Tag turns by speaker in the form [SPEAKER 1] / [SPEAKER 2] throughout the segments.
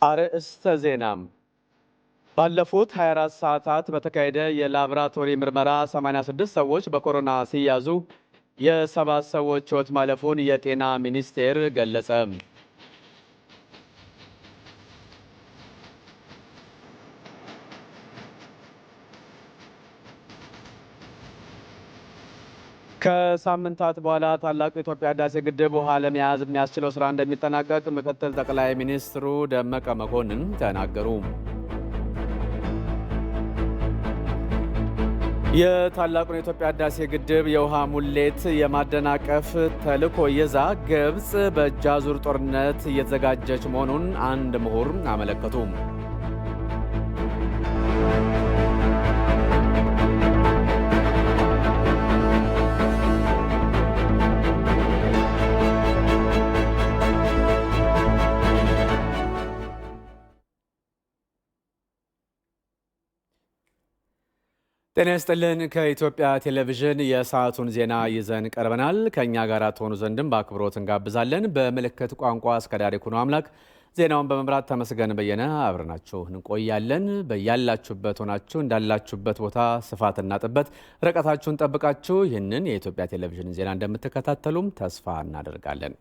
[SPEAKER 1] አርዕስተ ዜና። ባለፉት 24 ሰዓታት በተካሄደ የላቦራቶሪ ምርመራ 86 ሰዎች በኮሮና ሲያዙ የ7 ሰዎች ሕይወት ማለፉን የጤና ሚኒስቴር ገለጸ። ከሳምንታት በኋላ ታላቁ የኢትዮጵያ ህዳሴ ግድብ ውሃ ለመያዝ የሚያስችለው ስራ እንደሚጠናቀቅ ምክትል ጠቅላይ ሚኒስትሩ ደመቀ መኮንን ተናገሩ። የታላቁን የኢትዮጵያ ህዳሴ ግድብ የውሃ ሙሌት የማደናቀፍ ተልዕኮ ይዛ ግብፅ በእጅ አዙር ጦርነት እየተዘጋጀች መሆኑን አንድ ምሁር አመለከቱ። ጤና ይስጥልን። ከኢትዮጵያ ቴሌቪዥን የሰዓቱን ዜና ይዘን ቀርበናል። ከእኛ ጋር ትሆኑ ዘንድም በአክብሮት እንጋብዛለን። በምልክት ቋንቋ አስከዳሪ ኩኖ አምላክ፣ ዜናውን በመምራት ተመስገን በየነ አብረናችሁ እንቆያለን። በያላችሁበት ሆናችሁ እንዳላችሁበት ቦታ ስፋትና ጥበት ርቀታችሁን ጠብቃችሁ ይህንን የኢትዮጵያ ቴሌቪዥን ዜና እንደምትከታተሉም ተስፋ እናደርጋለን።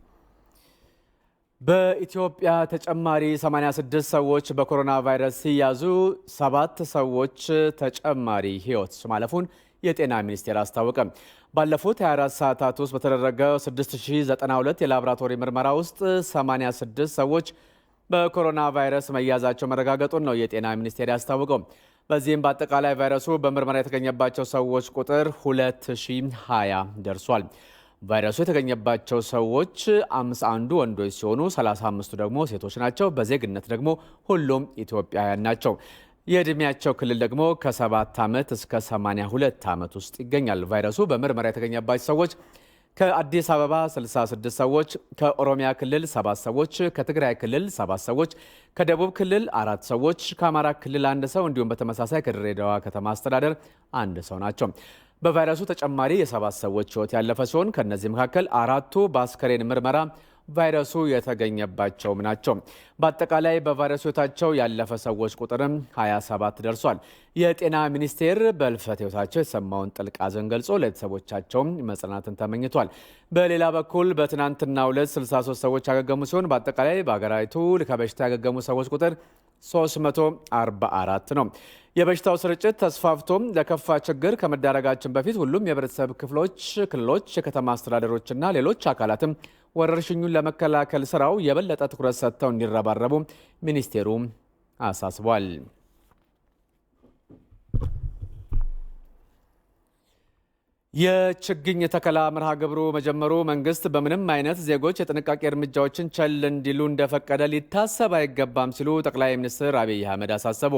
[SPEAKER 1] በኢትዮጵያ ተጨማሪ 86 ሰዎች በኮሮና ቫይረስ ሲያዙ 7 ሰዎች ተጨማሪ ሕይወት ማለፉን የጤና ሚኒስቴር አስታወቀ። ባለፉት 24 ሰዓታት ውስጥ በተደረገው 6092 የላቦራቶሪ ምርመራ ውስጥ 86 ሰዎች በኮሮና ቫይረስ መያዛቸው መረጋገጡን ነው የጤና ሚኒስቴር ያስታወቀው። በዚህም በአጠቃላይ ቫይረሱ በምርመራ የተገኘባቸው ሰዎች ቁጥር 2020 ደርሷል። ቫይረሱ የተገኘባቸው ሰዎች 51 ወንዶች ሲሆኑ 35ቱ ደግሞ ሴቶች ናቸው። በዜግነት ደግሞ ሁሉም ኢትዮጵያውያን ናቸው። የዕድሜያቸው ክልል ደግሞ ከ7 ዓመት እስከ 82 ዓመት ውስጥ ይገኛል። ቫይረሱ በምርመራ የተገኘባቸው ሰዎች ከአዲስ አበባ 66 ሰዎች፣ ከኦሮሚያ ክልል 7 ሰዎች፣ ከትግራይ ክልል 7 ሰዎች፣ ከደቡብ ክልል 4 ሰዎች፣ ከአማራ ክልል 1 ሰው እንዲሁም በተመሳሳይ ከድሬዳዋ ከተማ አስተዳደር 1 ሰው ናቸው። በቫይረሱ ተጨማሪ የ7 ሰዎች ሕይወት ያለፈ ሲሆን ከእነዚህ መካከል 4ቱ በአስከሬን ምርመራ ቫይረሱ የተገኘባቸውም ናቸው። በአጠቃላይ በቫይረሱ ሕይወታቸው ያለፈ ሰዎች ቁጥርም 27 ደርሷል። የጤና ሚኒስቴር በሕልፈተ ሕይወታቸው የተሰማውን ጥልቅ ሐዘን ገልጾ ለቤተሰቦቻቸውም መጽናናትን ተመኝቷል። በሌላ በኩል በትናንትናው ዕለት 63 ሰዎች ያገገሙ ሲሆን በአጠቃላይ በሀገሪቱ ከበሽታ ያገገሙ ሰዎች ቁጥር 344 ነው። የበሽታው ስርጭት ተስፋፍቶም ለከፋ ችግር ከመዳረጋችን በፊት ሁሉም የህብረተሰብ ክልሎች፣ የከተማ አስተዳደሮችና ሌሎች አካላትም ወረርሽኙን ለመከላከል ስራው የበለጠ ትኩረት ሰጥተው እንዲረባረቡ ሚኒስቴሩ አሳስቧል። የችግኝ ተከላ መርሃ ግብሩ መጀመሩ መንግስት በምንም አይነት ዜጎች የጥንቃቄ እርምጃዎችን ቸል እንዲሉ እንደፈቀደ ሊታሰብ አይገባም ሲሉ ጠቅላይ ሚኒስትር አብይ አህመድ አሳሰቡ።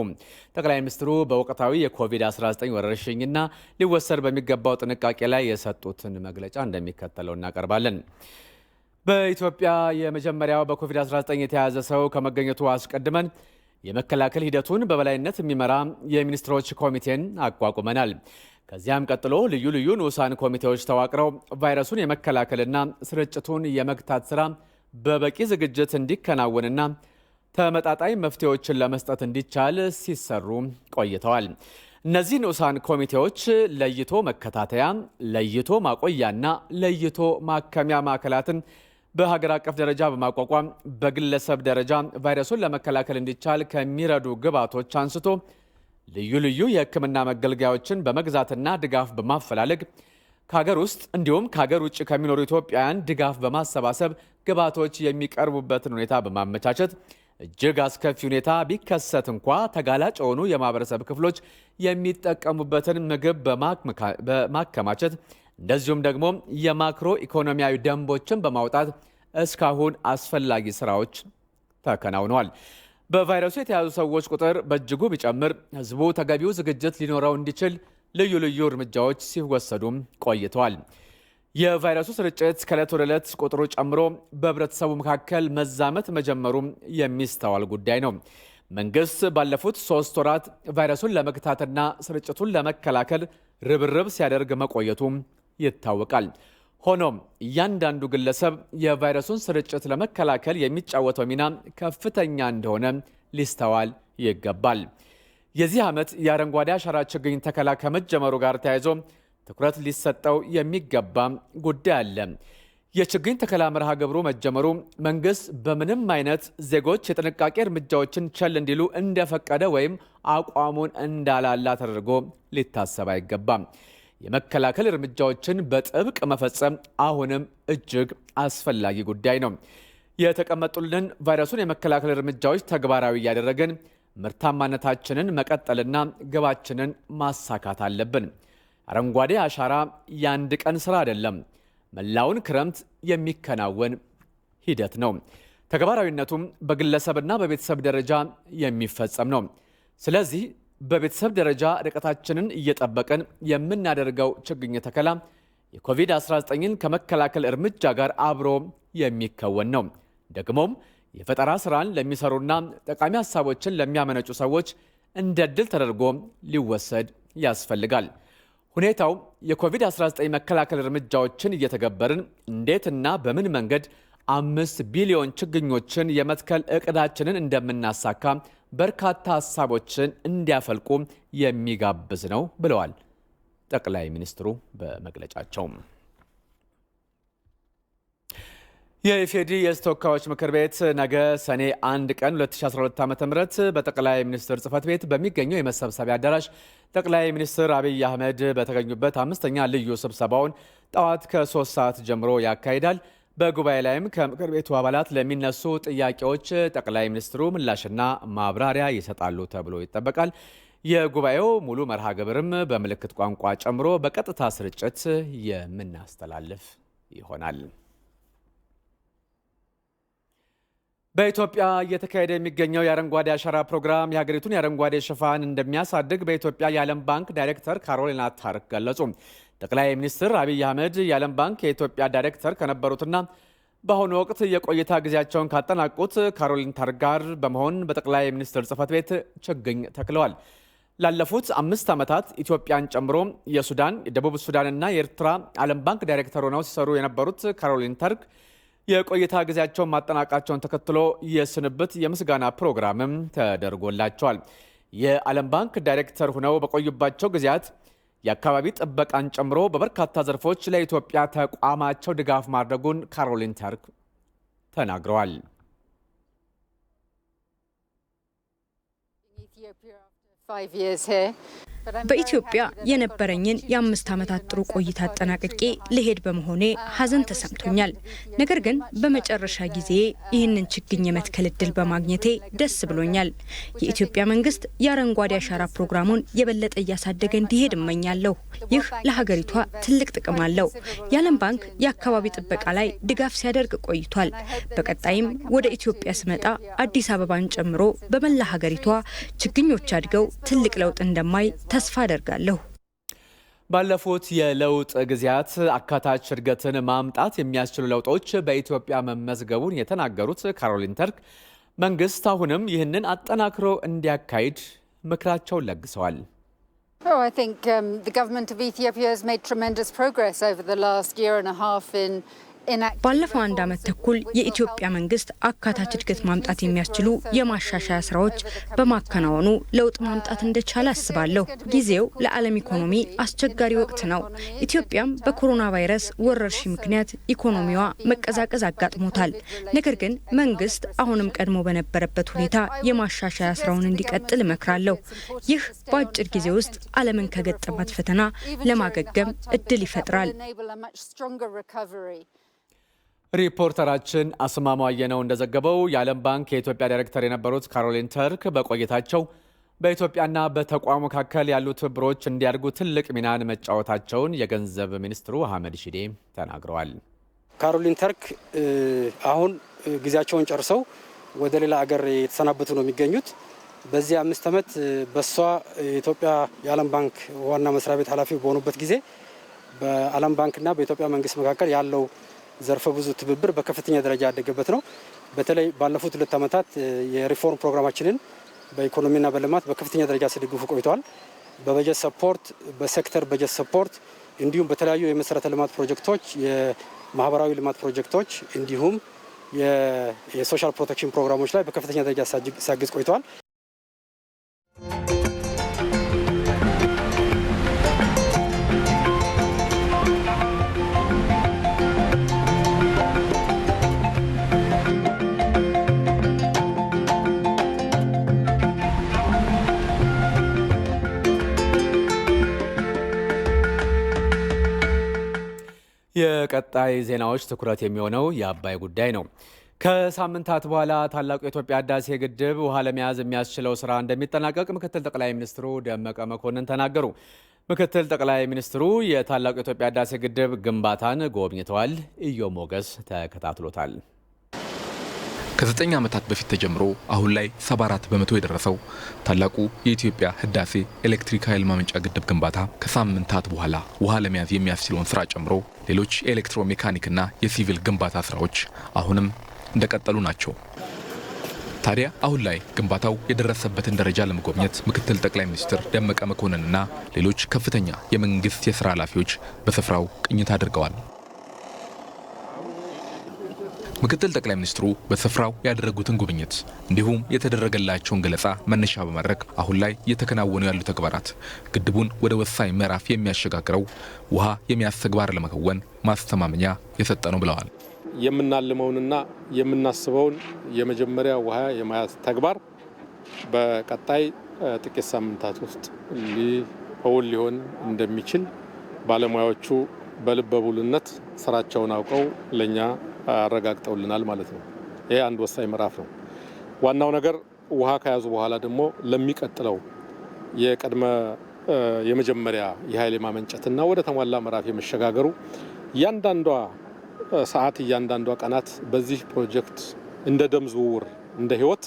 [SPEAKER 1] ጠቅላይ ሚኒስትሩ በወቅታዊ የኮቪድ-19 ወረርሽኝና ሊወሰድ በሚገባው ጥንቃቄ ላይ የሰጡትን መግለጫ እንደሚከተለው እናቀርባለን። በኢትዮጵያ የመጀመሪያው በኮቪድ-19 የተያዘ ሰው ከመገኘቱ አስቀድመን የመከላከል ሂደቱን በበላይነት የሚመራ የሚኒስትሮች ኮሚቴን አቋቁመናል። ከዚያም ቀጥሎ ልዩ ልዩ ንዑሳን ኮሚቴዎች ተዋቅረው ቫይረሱን የመከላከልና ስርጭቱን የመግታት ስራ በበቂ ዝግጅት እንዲከናወንና ተመጣጣኝ መፍትሄዎችን ለመስጠት እንዲቻል ሲሰሩ ቆይተዋል። እነዚህ ንዑሳን ኮሚቴዎች ለይቶ መከታተያ፣ ለይቶ ማቆያና ለይቶ ማከሚያ ማዕከላትን በሀገር አቀፍ ደረጃ በማቋቋም በግለሰብ ደረጃ ቫይረሱን ለመከላከል እንዲቻል ከሚረዱ ግብዓቶች አንስቶ ልዩ ልዩ የሕክምና መገልገያዎችን በመግዛትና ድጋፍ በማፈላለግ ከሀገር ውስጥ እንዲሁም ከሀገር ውጭ ከሚኖሩ ኢትዮጵያውያን ድጋፍ በማሰባሰብ ግብዓቶች የሚቀርቡበትን ሁኔታ በማመቻቸት እጅግ አስከፊ ሁኔታ ቢከሰት እንኳ ተጋላጭ የሆኑ የማህበረሰብ ክፍሎች የሚጠቀሙበትን ምግብ በማከማቸት እንደዚሁም ደግሞ የማክሮ ኢኮኖሚያዊ ደንቦችን በማውጣት እስካሁን አስፈላጊ ስራዎች ተከናውነዋል። በቫይረሱ የተያዙ ሰዎች ቁጥር በእጅጉ ቢጨምር ህዝቡ ተገቢው ዝግጅት ሊኖረው እንዲችል ልዩ ልዩ እርምጃዎች ሲወሰዱም ቆይተዋል። የቫይረሱ ስርጭት ከዕለት ወደ ዕለት ቁጥሩ ጨምሮ በህብረተሰቡ መካከል መዛመት መጀመሩም የሚስተዋል ጉዳይ ነው። መንግስት ባለፉት 3 ወራት ቫይረሱን ለመግታትና ስርጭቱን ለመከላከል ርብርብ ሲያደርግ መቆየቱም ይታወቃል። ሆኖም እያንዳንዱ ግለሰብ የቫይረሱን ስርጭት ለመከላከል የሚጫወተው ሚና ከፍተኛ እንደሆነ ሊስተዋል ይገባል። የዚህ ዓመት የአረንጓዴ አሻራ ችግኝ ተከላ ከመጀመሩ ጋር ተያይዞ ትኩረት ሊሰጠው የሚገባ ጉዳይ አለ። የችግኝ ተከላ መርሃ ግብሩ መጀመሩ መንግስት በምንም አይነት ዜጎች የጥንቃቄ እርምጃዎችን ቸል እንዲሉ እንደፈቀደ ወይም አቋሙን እንዳላላ ተደርጎ ሊታሰብ አይገባም። የመከላከል እርምጃዎችን በጥብቅ መፈጸም አሁንም እጅግ አስፈላጊ ጉዳይ ነው። የተቀመጡልን ቫይረሱን የመከላከል እርምጃዎች ተግባራዊ እያደረግን ምርታማነታችንን መቀጠልና ግባችንን ማሳካት አለብን። አረንጓዴ አሻራ የአንድ ቀን ስራ አይደለም፣ መላውን ክረምት የሚከናወን ሂደት ነው። ተግባራዊነቱም በግለሰብና በቤተሰብ ደረጃ የሚፈጸም ነው። ስለዚህ በቤተሰብ ደረጃ ርቀታችንን እየጠበቅን የምናደርገው ችግኝ ተከላ የኮቪድ-19ን ከመከላከል እርምጃ ጋር አብሮ የሚከወን ነው። ደግሞም የፈጠራ ስራን ለሚሰሩና ጠቃሚ ሀሳቦችን ለሚያመነጩ ሰዎች እንደ ዕድል ተደርጎ ሊወሰድ ያስፈልጋል። ሁኔታው የኮቪድ-19 መከላከል እርምጃዎችን እየተገበርን እንዴትና በምን መንገድ 5 ቢሊዮን ችግኞችን የመትከል እቅዳችንን እንደምናሳካ በርካታ ሀሳቦችን እንዲያፈልቁ የሚጋብዝ ነው ብለዋል ጠቅላይ ሚኒስትሩ በመግለጫቸው። የኢፌዴሪ የሕዝብ ተወካዮች ምክር ቤት ነገ ሰኔ 1 ቀን 2012 ዓ.ም በጠቅላይ ሚኒስትር ጽህፈት ቤት በሚገኘው የመሰብሰቢያ አዳራሽ ጠቅላይ ሚኒስትር አብይ አህመድ በተገኙበት 5ኛ ልዩ ስብሰባውን ጠዋት ከ3 ሰዓት ጀምሮ ያካሂዳል። በጉባኤ ላይም ከምክር ቤቱ አባላት ለሚነሱ ጥያቄዎች ጠቅላይ ሚኒስትሩ ምላሽና ማብራሪያ ይሰጣሉ ተብሎ ይጠበቃል። የጉባኤው ሙሉ መርሃ ግብርም በምልክት ቋንቋ ጨምሮ በቀጥታ ስርጭት የምናስተላልፍ ይሆናል። በኢትዮጵያ እየተካሄደ የሚገኘው የአረንጓዴ አሻራ ፕሮግራም የሀገሪቱን የአረንጓዴ ሽፋን እንደሚያሳድግ በኢትዮጵያ የዓለም ባንክ ዳይሬክተር ካሮሊና ታርክ ገለጹ። ጠቅላይ ሚኒስትር አብይ አህመድ የዓለም ባንክ የኢትዮጵያ ዳይሬክተር ከነበሩትና በአሁኑ ወቅት የቆይታ ጊዜያቸውን ካጠናቁት ካሮሊን ታርክ ጋር በመሆን በጠቅላይ ሚኒስትር ጽህፈት ቤት ችግኝ ተክለዋል። ላለፉት 5 ዓመታት ኢትዮጵያን ጨምሮ የሱዳን፣ የደቡብ ሱዳንና የኤርትራ ዓለም ባንክ ዳይሬክተር ሆነው ሲሰሩ የነበሩት ካሮሊን ታርክ የቆይታ ጊዜያቸውን ማጠናቃቸውን ተከትሎ የስንብት የምስጋና ፕሮግራምም ተደርጎላቸዋል። የዓለም ባንክ ዳይሬክተር ሆነው በቆዩባቸው ጊዜያት የአካባቢ ጥበቃን ጨምሮ በበርካታ ዘርፎች ለኢትዮጵያ ተቋማቸው ድጋፍ ማድረጉን ካሮሊን ታርክ ተናግረዋል።
[SPEAKER 2] በኢትዮጵያ የነበረኝን የ5 ዓመታት ጥሩ ቆይታ አጠናቅቄ ልሄድ በመሆኔ ሐዘን ተሰምቶኛል። ነገር ግን በመጨረሻ ጊዜ ይህንን ችግኝ የመትከል እድል በማግኘቴ ደስ ብሎኛል። የኢትዮጵያ መንግስት የአረንጓዴ አሻራ ፕሮግራሙን የበለጠ እያሳደገ እንዲሄድ እመኛለሁ። ይህ ለሀገሪቷ ትልቅ ጥቅም አለው። የዓለም ባንክ የአካባቢ ጥበቃ ላይ ድጋፍ ሲያደርግ ቆይቷል። በቀጣይም ወደ ኢትዮጵያ ስመጣ አዲስ አበባን ጨምሮ በመላ ሀገሪቷ ችግኞች አድገው ትልቅ ለውጥ እንደማይ ተስፋ አደርጋለሁ።
[SPEAKER 1] ባለፉት የለውጥ ጊዜያት አካታች እድገትን ማምጣት የሚያስችሉ ለውጦች በኢትዮጵያ መመዝገቡን የተናገሩት ካሮሊን ታርክ መንግስት አሁንም ይህንን አጠናክሮ እንዲያካሂድ ምክራቸውን ለግሰዋል።
[SPEAKER 3] I think the government of Ethiopia has made tremendous progress over the last year and a half in
[SPEAKER 2] ባለፈው 1 ዓመት ተኩል የኢትዮጵያ መንግስት አካታች እድገት ማምጣት የሚያስችሉ የማሻሻያ ስራዎች በማከናወኑ ለውጥ ማምጣት እንደቻለ አስባለሁ። ጊዜው ለዓለም ኢኮኖሚ አስቸጋሪ ወቅት ነው። ኢትዮጵያም በኮሮና ቫይረስ ወረርሽኝ ምክንያት ኢኮኖሚዋ መቀዛቀዝ አጋጥሞታል። ነገር ግን መንግስት አሁንም ቀድሞ በነበረበት ሁኔታ የማሻሻያ ስራውን እንዲቀጥል እመክራለሁ። ይህ በአጭር ጊዜ ውስጥ ዓለምን ከገጠማት ፈተና ለማገገም እድል ይፈጥራል።
[SPEAKER 1] ሪፖርተራችን አስማማው አየነው እንደዘገበው የዓለም ባንክ የኢትዮጵያ ዳይሬክተር የነበሩት ካሮሊን ታርክ በቆይታቸው በኢትዮጵያና በተቋሙ መካከል ያሉ ትብብሮች እንዲያድጉ ትልቅ ሚናን መጫወታቸውን የገንዘብ ሚኒስትሩ አህመድ ሺዴ ተናግረዋል።
[SPEAKER 4] ካሮሊን ታርክ አሁን ጊዜያቸውን ጨርሰው ወደ ሌላ ሀገር የተሰናበቱ ነው የሚገኙት። በዚህ 5 ዓመት በሷ የኢትዮጵያ የዓለም ባንክ ዋና መስሪያ ቤት ኃላፊ በሆኑበት ጊዜ በዓለም ባንክና በኢትዮጵያ መንግስት መካከል ያለው ዘርፈ ብዙ ትብብር በከፍተኛ ደረጃ ያደገበት ነው። በተለይ ባለፉት 2 ዓመታት የሪፎርም ፕሮግራማችንን በኢኮኖሚና በልማት በከፍተኛ ደረጃ ሲደግፉ ቆይተዋል። በበጀት ሰፖርት፣ በሴክተር በጀት ሰፖርት፣ እንዲሁም በተለያዩ የመሰረተ ልማት ፕሮጀክቶች፣ የማህበራዊ ልማት ፕሮጀክቶች እንዲሁም የሶሻል ፕሮቴክሽን ፕሮግራሞች ላይ በከፍተኛ ደረጃ ሲያግዝ ቆይቷል።
[SPEAKER 1] የቀጣይ ዜናዎች ትኩረት የሚሆነው የአባይ ጉዳይ ነው። ከሳምንታት በኋላ ታላቁ የኢትዮጵያ ህዳሴ ግድብ ውሃ ለመያዝ የሚያስችለው ስራ እንደሚጠናቀቅ ምክትል ጠቅላይ ሚኒስትሩ ደመቀ መኮንን ተናገሩ። ምክትል ጠቅላይ ሚኒስትሩ የታላቁ የኢትዮጵያ ህዳሴ ግድብ ግንባታን ጎብኝተዋል። ኢዮ ሞገስ ተከታትሎታል።
[SPEAKER 5] ከ9 ዓመታት በፊት ተጀምሮ አሁን ላይ 74 በመቶ የደረሰው ታላቁ የኢትዮጵያ ህዳሴ ኤሌክትሪክ ኃይል ማመንጫ ግድብ ግንባታ ከሳምንታት በኋላ ውሃ ለመያዝ የሚያስችለውን ስራ ጨምሮ ሌሎች የኤሌክትሮሜካኒክና የሲቪል ግንባታ ስራዎች አሁንም እንደቀጠሉ ናቸው። ታዲያ አሁን ላይ ግንባታው የደረሰበትን ደረጃ ለመጎብኘት ምክትል ጠቅላይ ሚኒስትር ደመቀ መኮንንና ሌሎች ከፍተኛ የመንግስት የስራ ኃላፊዎች በስፍራው ቅኝት አድርገዋል። ምክትል ጠቅላይ ሚኒስትሩ በስፍራው ያደረጉትን ጉብኝት እንዲሁም የተደረገላቸውን ገለጻ መነሻ በማድረግ አሁን ላይ እየተከናወኑ ያሉ ተግባራት ግድቡን ወደ ወሳኝ ምዕራፍ የሚያሸጋግረው ውሃ የመያዝ ተግባር ለመከወን ማስተማመኛ የሰጠ ነው ብለዋል።
[SPEAKER 6] የምናልመውንና የምናስበውን የመጀመሪያ ውሃ የመያዝ ተግባር በቀጣይ ጥቂት ሳምንታት ውስጥ እውን ሊሆን እንደሚችል ባለሙያዎቹ በልበ ሙሉነት ስራቸውን አውቀው ለኛ አረጋግጠውልናል ማለት ነው። ይሄ አንድ ወሳኝ ምዕራፍ ነው። ዋናው ነገር ውሃ ከያዙ በኋላ ደግሞ ለሚቀጥለው የመጀመሪያ የኃይል ማመንጨትና ወደ ተሟላ ምዕራፍ የመሸጋገሩ እያንዳንዷ ሰዓት እያንዳንዷ ቀናት በዚህ ፕሮጀክት እንደ ደም ዝውውር እንደ ህይወት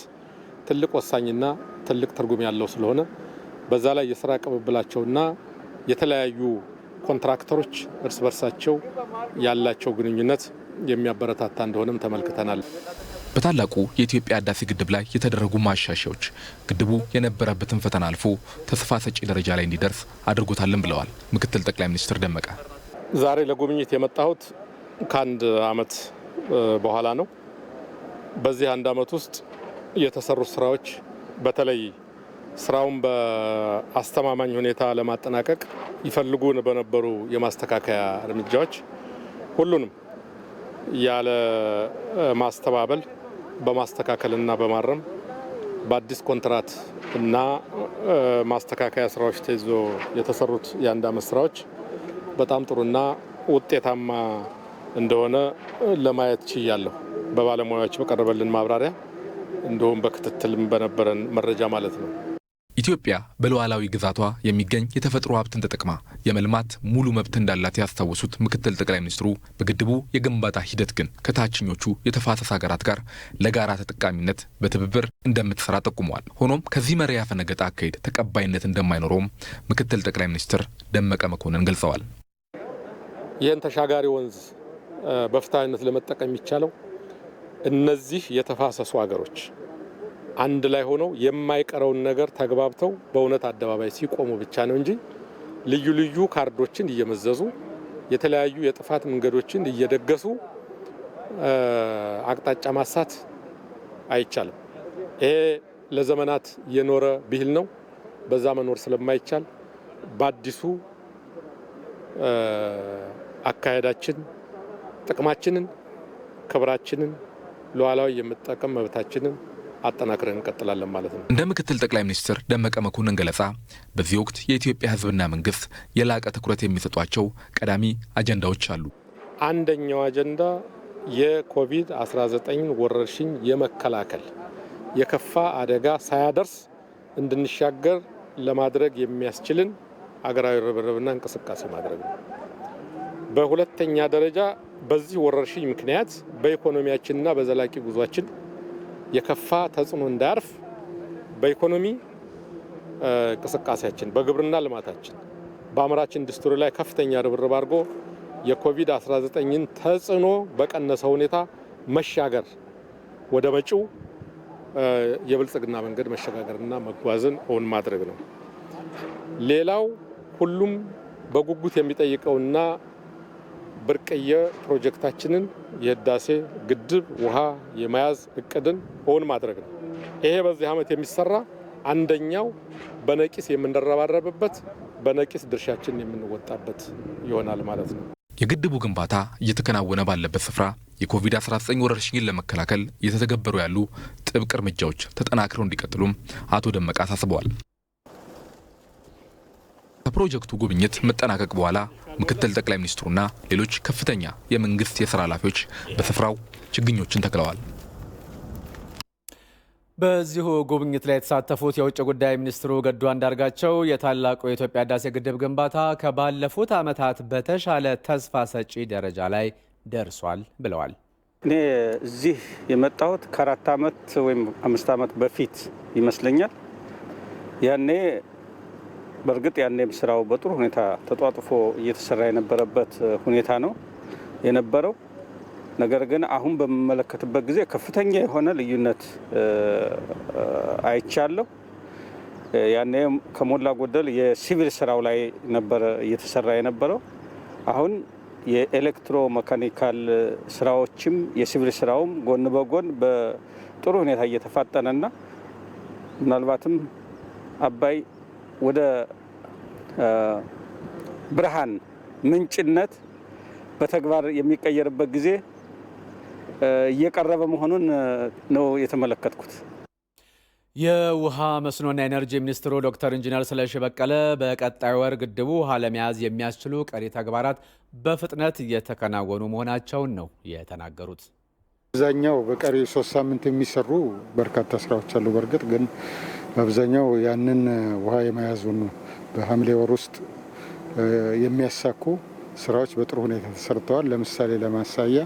[SPEAKER 6] ትልቅ ወሳኝና ትልቅ ትርጉም ያለው ስለሆነ በዛ ላይ የስራ ቅብብላቸውና የተለያዩ ኮንትራክተሮች እርስ በርሳቸው ያላቸው ግንኙነት የሚያበረታታ እንደሆነም ተመልክተናል።
[SPEAKER 5] በታላቁ የኢትዮጵያ ህዳሴ ግድብ ላይ የተደረጉ ማሻሻያዎች ግድቡ የነበረበትን ፈተና አልፎ ተስፋ ሰጪ ደረጃ ላይ እንዲደርስ አድርጎታልን ብለዋል ምክትል ጠቅላይ ሚኒስትር ደመቀ።
[SPEAKER 6] ዛሬ ለጉብኝት የመጣሁት ከአንድ ዓመት በኋላ ነው። በዚህ አንድ ዓመት ውስጥ የተሰሩ ስራዎች በተለይ ስራውን በአስተማማኝ ሁኔታ ለማጠናቀቅ ይፈልጉ በነበሩ የማስተካከያ እርምጃዎች ሁሉንም ያለ ማስተባበል በማስተካከልና በማረም በአዲስ ኮንትራት እና ማስተካከያ ስራዎች ተይዞ የተሰሩት የአንድ ዓመት ስራዎች በጣም ጥሩና ውጤታማ እንደሆነ ለማየት ችያለሁ። በባለሙያዎች በቀረበልን ማብራሪያ እንዲሁም በክትትልም በነበረን መረጃ ማለት ነው።
[SPEAKER 5] ኢትዮጵያ በሉዓላዊ ግዛቷ የሚገኝ የተፈጥሮ ሀብትን ተጠቅማ የመልማት ሙሉ መብት እንዳላት ያስታወሱት ምክትል ጠቅላይ ሚኒስትሩ በግድቡ የግንባታ ሂደት ግን ከታችኞቹ የተፋሰስ ሀገራት ጋር ለጋራ ተጠቃሚነት በትብብር እንደምትሰራ ጠቁመዋል። ሆኖም ከዚህ መሪ ያፈነገጠ አካሄድ ተቀባይነት እንደማይኖረውም ምክትል ጠቅላይ ሚኒስትር ደመቀ መኮንን ገልጸዋል።
[SPEAKER 6] ይህን ተሻጋሪ ወንዝ በፍትሃዊነት ለመጠቀም የሚቻለው እነዚህ የተፋሰሱ ሀገሮች አንድ ላይ ሆነው የማይቀረውን ነገር ተግባብተው በእውነት አደባባይ ሲቆሙ ብቻ ነው እንጂ ልዩ ልዩ ካርዶችን እየመዘዙ የተለያዩ የጥፋት መንገዶችን እየደገሱ አቅጣጫ ማሳት አይቻልም። ይሄ ለዘመናት የኖረ ብሂል ነው። በዛ መኖር ስለማይቻል በአዲሱ አካሄዳችን ጥቅማችንን፣ ክብራችንን፣ ሉዓላዊ የመጠቀም መብታችንን አጠናክረን እንቀጥላለን ማለት ነው።
[SPEAKER 5] እንደ ምክትል ጠቅላይ ሚኒስትር ደመቀ መኮንን ገለጻ በዚህ ወቅት የኢትዮጵያ ሕዝብና መንግስት የላቀ ትኩረት የሚሰጧቸው ቀዳሚ አጀንዳዎች አሉ።
[SPEAKER 6] አንደኛው አጀንዳ የኮቪድ-19 ወረርሽኝ የመከላከል የከፋ አደጋ ሳያደርስ እንድንሻገር ለማድረግ የሚያስችልን አገራዊ ርብርብና እንቅስቃሴ ማድረግ ነው። በሁለተኛ ደረጃ በዚህ ወረርሽኝ ምክንያት በኢኮኖሚያችንና በዘላቂ ጉዟችን የከፋ ተጽዕኖ እንዳያርፍ በኢኮኖሚ እንቅስቃሴያችን፣ በግብርና ልማታችን፣ በአምራች ኢንዱስትሪ ላይ ከፍተኛ ርብርብ አድርጎ የኮቪድ-19ን ተጽዕኖ በቀነሰ ሁኔታ መሻገር ወደ መጪው የብልጽግና መንገድ መሸጋገርና መጓዝን እውን ማድረግ ነው። ሌላው ሁሉም በጉጉት የሚጠይቀውና ብርቅዬ ፕሮጀክታችንን የህዳሴ ግድብ ውሃ የመያዝ እቅድን እውን ማድረግ ነው። ይሄ በዚህ ዓመት የሚሰራ አንደኛው በነቂስ የምንረባረብበት በነቂስ ድርሻችን የምንወጣበት ይሆናል ማለት ነው።
[SPEAKER 5] የግድቡ ግንባታ እየተከናወነ ባለበት ስፍራ የኮቪድ-19 ወረርሽኝን ለመከላከል እየተተገበሩ ያሉ ጥብቅ እርምጃዎች ተጠናክረው እንዲቀጥሉም አቶ ደመቀ አሳስበዋል። ከፕሮጀክቱ ጉብኝት መጠናቀቅ በኋላ ምክትል ጠቅላይ ሚኒስትሩና ሌሎች ከፍተኛ የመንግስት የሥራ ኃላፊዎች በስፍራው ችግኞችን ተክለዋል።
[SPEAKER 1] በዚሁ ጉብኝት ላይ የተሳተፉት የውጭ ጉዳይ ሚኒስትሩ ገዱ አንዳርጋቸው የታላቁ የኢትዮጵያ ህዳሴ ግድብ ግንባታ ከባለፉት ዓመታት በተሻለ ተስፋ ሰጪ ደረጃ ላይ ደርሷል ብለዋል።
[SPEAKER 7] እኔ እዚህ የመጣሁት ከ4 ዓመት ወይም 5 ዓመት በፊት ይመስለኛል። ያኔ በእርግጥ ያኔም ስራው በጥሩ ሁኔታ ተጧጥፎ እየተሰራ የነበረበት ሁኔታ ነው የነበረው። ነገር ግን አሁን በመመለከትበት ጊዜ ከፍተኛ የሆነ ልዩነት አይቻለሁ። ያኔ ከሞላ ጎደል የሲቪል ስራው ላይ ነበር እየተሰራ የነበረው። አሁን የኤሌክትሮ መካኒካል ስራዎችም የሲቪል ስራውም ጎን በጎን በጥሩ ሁኔታ እየተፋጠነና ምናልባትም አባይ ወደ ብርሃን ምንጭነት በተግባር የሚቀየርበት ጊዜ እየቀረበ መሆኑን ነው የተመለከትኩት።
[SPEAKER 1] የውሃ መስኖና ኤነርጂ ሚኒስትሩ ዶክተር ኢንጂነር ስለሺ በቀለ በቀጣይ ወር ግድቡ ውሃ ለመያዝ የሚያስችሉ ቀሪ ተግባራት በፍጥነት እየተከናወኑ መሆናቸውን ነው የተናገሩት።
[SPEAKER 8] አብዛኛው በቀሪ 3 ሳምንት የሚሰሩ በርካታ ስራዎች አሉ። በእርግጥ ግን በአብዛኛው ያንን ውሃ የመያዙን በሐምሌ ወር ውስጥ የሚያሳኩ ስራዎች በጥሩ ሁኔታ ተሰርተዋል። ለምሳሌ ለማሳያ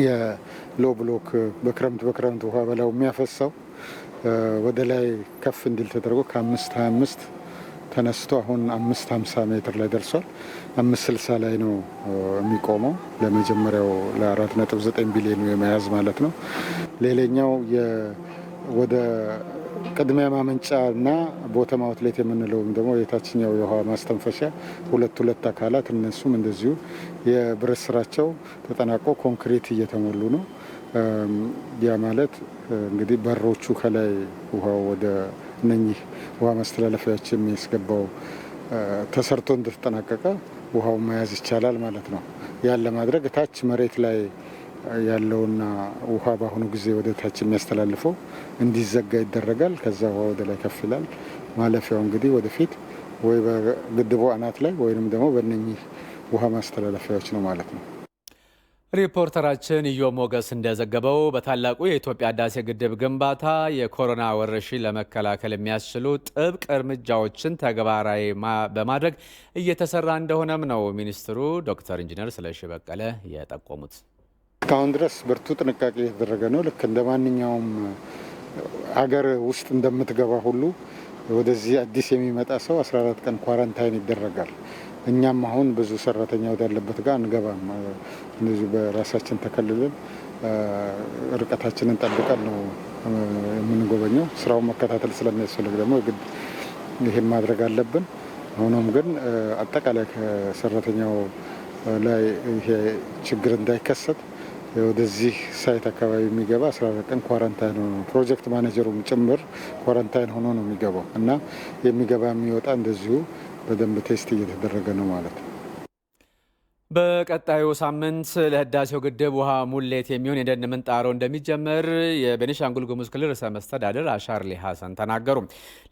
[SPEAKER 8] የሎ ብሎክ በክረምት ውሃ በላው የሚያፈሳው ወደ ላይ ከፍ እንዲል ተደርጎ ከ5.25 ተነስቶ አሁን 5.50 ሜትር ላይ ደርሷል። 5.60 ላይ ነው የሚቆመው ለመጀመሪያው ለ4.9 ቢሊዮን የመያዝ ማለት ነው። ሌላኛው ወደ ቅድሚያ ማመንጫና ቦተም አውትሌት የምንለውም ደግሞ የታችኛው የውሃ ማስተንፈሻ ሁለት አካላት እነሱም እንደዚሁ የብረት ስራቸው ተጠናቆ ኮንክሪት እየተሞሉ ነው። ያ ማለት እንግዲህ በሮቹ ከላይ ውሃው ወደ እነኚህ ውሃ ማስተላለፊያዎች የሚያስገባው ተሰርቶ እንደተጠናቀቀ ውሃው መያዝ ይቻላል ማለት ነው። ያን ለማድረግ ታች መሬት ላይ ያለውና ውሃ በአሁኑ ጊዜ ወደ ታች የሚያስተላልፈው እንዲዘጋ ይደረጋል። ከዛ ውሃ ወደ ላይ ከፍ ይላል። ማለፊያው እንግዲህ ወደፊት ወይ በግድቡ አናት ላይ ወይንም ደግሞ በእነኚህ ውሃ ማስተላለፊያዎች ነው ማለት ነው።
[SPEAKER 1] ሪፖርተራችን ኢዮብ ሞገስ እንደዘገበው በታላቁ የኢትዮጵያ ህዳሴ ግድብ ግንባታ የኮሮና ወረርሽኝ ለመከላከል የሚያስችሉ ጥብቅ እርምጃዎችን ተግባራዊ በማድረግ እየተሰራ እንደሆነም ነው ሚኒስትሩ ዶክተር ኢንጂነር ስለሺ በቀለ የጠቆሙት።
[SPEAKER 8] እስካሁን ድረስ ብርቱ ጥንቃቄ የተደረገ ነው። ልክ እንደ ማንኛውም አገር ውስጥ እንደምትገባ ሁሉ ወደዚህ አዲስ የሚመጣ ሰው 14 ቀን ኳረንታይን ይደረጋል። እኛም አሁን ብዙ ሰራተኛ ወዳለበት ጋር አንገባም። እንደዚሁ በራሳችን ተከልለን ርቀታችንን ጠብቀን ነው የምንጎበኘው። ስራውን መከታተል ስለሚያስፈልግ ደግሞ ግድ ይሄን ማድረግ አለብን። ሆኖም ግን አጠቃላይ ከሰራተኛው ላይ ይሄ ችግር እንዳይከሰት ወደዚህ ሳይት አካባቢ የሚገባ 14 ቀን ኳረንታይን ሆኖ ፕሮጀክት ማኔጀሩም ጭምር ኳረንታይን ሆኖ ነው የሚገባው እና የሚገባ የሚወጣ እንደዚሁ በደንብ ቴስት እየተደረገ ነው ማለት ነው።
[SPEAKER 1] በቀጣዩ ሳምንት ለህዳሴው ግድብ ውሃ ሙሌት የሚሆን የደን ምንጣሮ እንደሚጀመር የቤኒሻንጉል ጉሙዝ ክልል ርዕሰ መስተዳድር አሻርሊ ሀሰን ተናገሩ።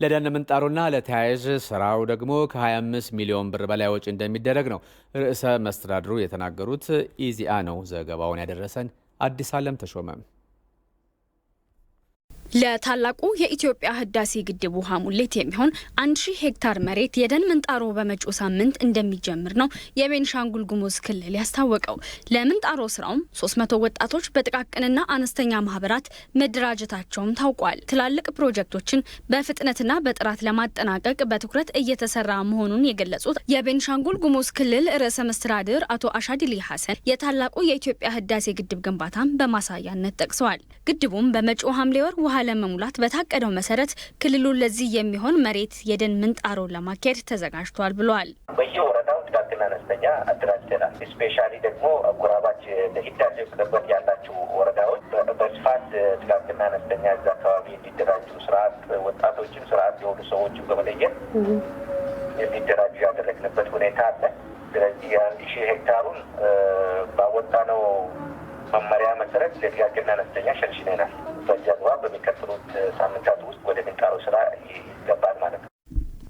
[SPEAKER 1] ለደን ምንጣሮና ለተያያዥ ስራው ደግሞ ከ25 ሚሊዮን ብር በላይ ወጪ እንደሚደረግ ነው ርዕሰ መስተዳድሩ የተናገሩት። ኢዜአ ነው ዘገባውን ያደረሰን። አዲስ አለም ተሾመ።
[SPEAKER 9] ለታላቁ የኢትዮጵያ ህዳሴ ግድብ ውሃ ሙሌት የሚሆን 1000 ሄክታር መሬት የደን ምንጣሮ በመጪው ሳምንት እንደሚጀምር ነው የቤኒሻንጉል ጉሙዝ ክልል ያስታወቀው። ለምንጣሮ ስራውም 300 ወጣቶች በጥቃቅንና አነስተኛ ማህበራት መደራጀታቸውም ታውቋል። ትላልቅ ፕሮጀክቶችን በፍጥነትና በጥራት ለማጠናቀቅ በትኩረት እየተሰራ መሆኑን የገለጹት የቤኒሻንጉል ጉሙዝ ክልል ርዕሰ መስተዳድር አቶ አሻዲሊ ሀሰን የታላቁ የኢትዮጵያ ህዳሴ ግድብ ግንባታም በማሳያነት ጠቅሰዋል። ግድቡም በመጪው ሐምሌ ወር ውሃ ለመሙላት በታቀደው መሰረት ክልሉ ለዚህ የሚሆን መሬት የደን ምንጣሮ ለማካሄድ ተዘጋጅቷል ብለዋል።
[SPEAKER 10] በየወረዳው ጥቃቅንና አነስተኛ አደራጅተናል። ስፔሻሊ ደግሞ አጎራባች ለህዳሴ ቅርበት ያላቸው ወረዳዎች በስፋት ጥቃቅንና አነስተኛ እዛ አካባቢ እንዲደራጁ ስርዓት ወጣቶችን ስርዓት የሆኑ ሰዎችን በመለየት እንዲደራጁ ያደረግንበት ሁኔታ አለ። ስለዚህ 1000 ሄክታሩን ባወጣነው መመሪያ መሰረት ለጥቃቅንና አነስተኛ ሸንሽነናል። በዚህ አግባብ በሚቀጥሉት ሳምንታት ውስጥ ወደ ምንጣሮ ስራ ይገባል ማለት ነው።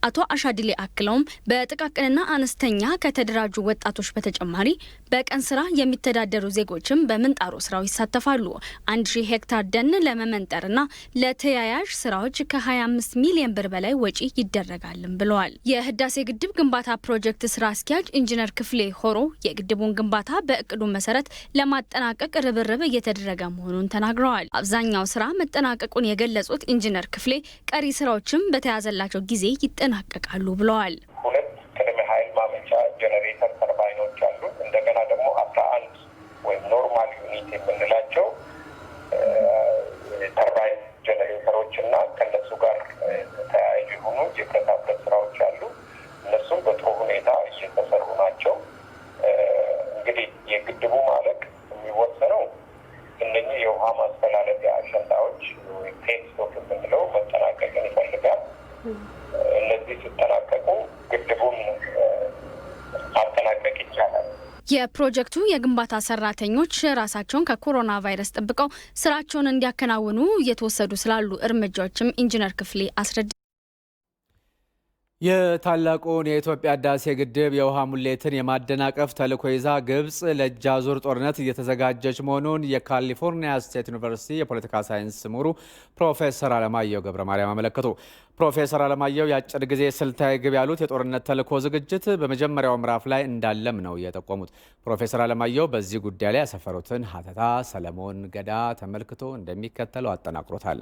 [SPEAKER 9] አቶ አሻድሌ አክለውም በጥቃቅንና አነስተኛ ከተደራጁ ወጣቶች በተጨማሪ በቀን ስራ የሚተዳደሩ ዜጎችም በምንጣሮ ስራው ይሳተፋሉ። 1000 ሄክታር ደን ለመመንጠርና ለተያያዥ ስራዎች ከ25 ሚሊዮን ብር በላይ ወጪ ይደረጋልም ብለዋል። የህዳሴ ግድብ ግንባታ ፕሮጀክት ስራ አስኪያጅ ኢንጂነር ክፍሌ ሆሮ የግድቡን ግንባታ በእቅዱ መሰረት ለማጠናቀቅ ርብርብ እየተደረገ መሆኑን ተናግረዋል። አብዛኛው ስራ መጠናቀቁን የገለጹት ኢንጂነር ክፍሌ ቀሪ ስራዎችም በተያዘላቸው ጊዜ ይጠናቀቃሉ ብለዋል።
[SPEAKER 10] 2 ቅድመ ኃይል ማመንጫ ጄኔሬተር ተርባይኖች አሉ። እንደገና ደግሞ 11 ወይም ኖርማል ዩኒት የምንላቸው ተርባይን ጄኔሬተሮች እና ከነሱ ጋር ተያያዥ የሆኑ የብረታ ብረት ስራዎች አሉ። እነሱም በጥሩ ሁኔታ እየተሰሩ ናቸው። እንግዲህ የግድቡ ማለቅ የሚወሰነው እነኚህ የውሃ ማስተላለፊያ አሸንዳዎች ፔንስቶክ የምንለው መጠናቀቅን ይፈልጋል። እነዚህ ሲጠናቀቁ ግድቡን ማጠናቀቅ ይቻላል።
[SPEAKER 9] የፕሮጀክቱ የግንባታ ሰራተኞች ራሳቸውን ከኮሮና ቫይረስ ጠብቀው ስራቸውን እንዲያከናውኑ እየተወሰዱ ስላሉ እርምጃዎችም ኢንጂነር ክፍሌ አስረድተዋል።
[SPEAKER 1] የታላቁን የኢትዮጵያ ህዳሴ ግድብ የውሃ ሙሌትን የማደናቀፍ ተልዕኮ ይዛ ግብጽ ለእጅ አዙር ጦርነት እየተዘጋጀች መሆኑን የካሊፎርኒያ ስቴት ዩኒቨርሲቲ የፖለቲካ ሳይንስ ምሁሩ ፕሮፌሰር አለማየሁ ገብረ ማርያም አመለከቱ። ፕሮፌሰር አለማየሁ የአጭር ጊዜ ስልታዊ ግብ ያሉት የጦርነት ተልዕኮ ዝግጅት በመጀመሪያው ምዕራፍ ላይ እንዳለም ነው የጠቆሙት። ፕሮፌሰር አለማየሁ በዚህ ጉዳይ ላይ ያሰፈሩትን ሀተታ ሰለሞን ገዳ ተመልክቶ እንደሚከተለው አጠናቅሮታል።